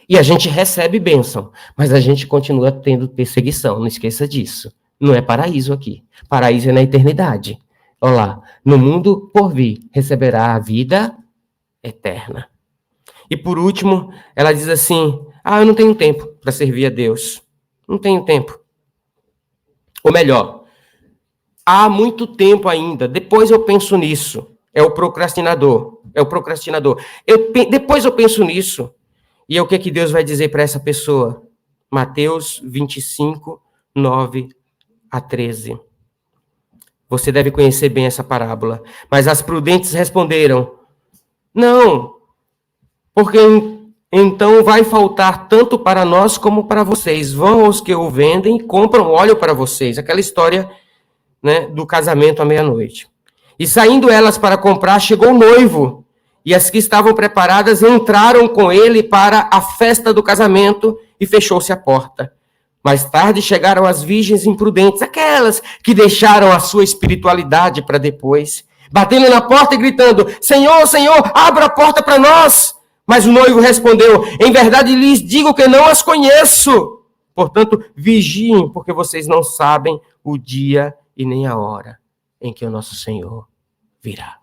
E a gente recebe bênção, mas a gente continua tendo perseguição, não esqueça disso. Não é paraíso aqui. Paraíso é na eternidade. Olha lá, no mundo por vir receberá a vida eterna. E por último, ela diz assim, eu não tenho tempo para servir a Deus. Não tenho tempo. Ou melhor, há muito tempo ainda, depois eu penso nisso. É o procrastinador. Depois eu penso nisso. E é o que Deus vai dizer para essa pessoa? Mateus 25, 9 a 13. Você deve conhecer bem essa parábola. Mas as prudentes responderam, não, porque então vai faltar tanto para nós como para vocês. Vão aos que o vendem e compram óleo para vocês. Aquela história, né, do casamento à meia-noite. E saindo elas para comprar, chegou o noivo. E as que estavam preparadas entraram com ele para a festa do casamento e fechou-se a porta. Mais tarde chegaram as virgens imprudentes, aquelas que deixaram a sua espiritualidade para depois, batendo na porta e gritando, Senhor, Senhor, abra a porta para nós. Mas o noivo respondeu, em verdade lhes digo que não as conheço. Portanto, vigiem, porque vocês não sabem o dia e nem a hora em que o nosso Senhor virá.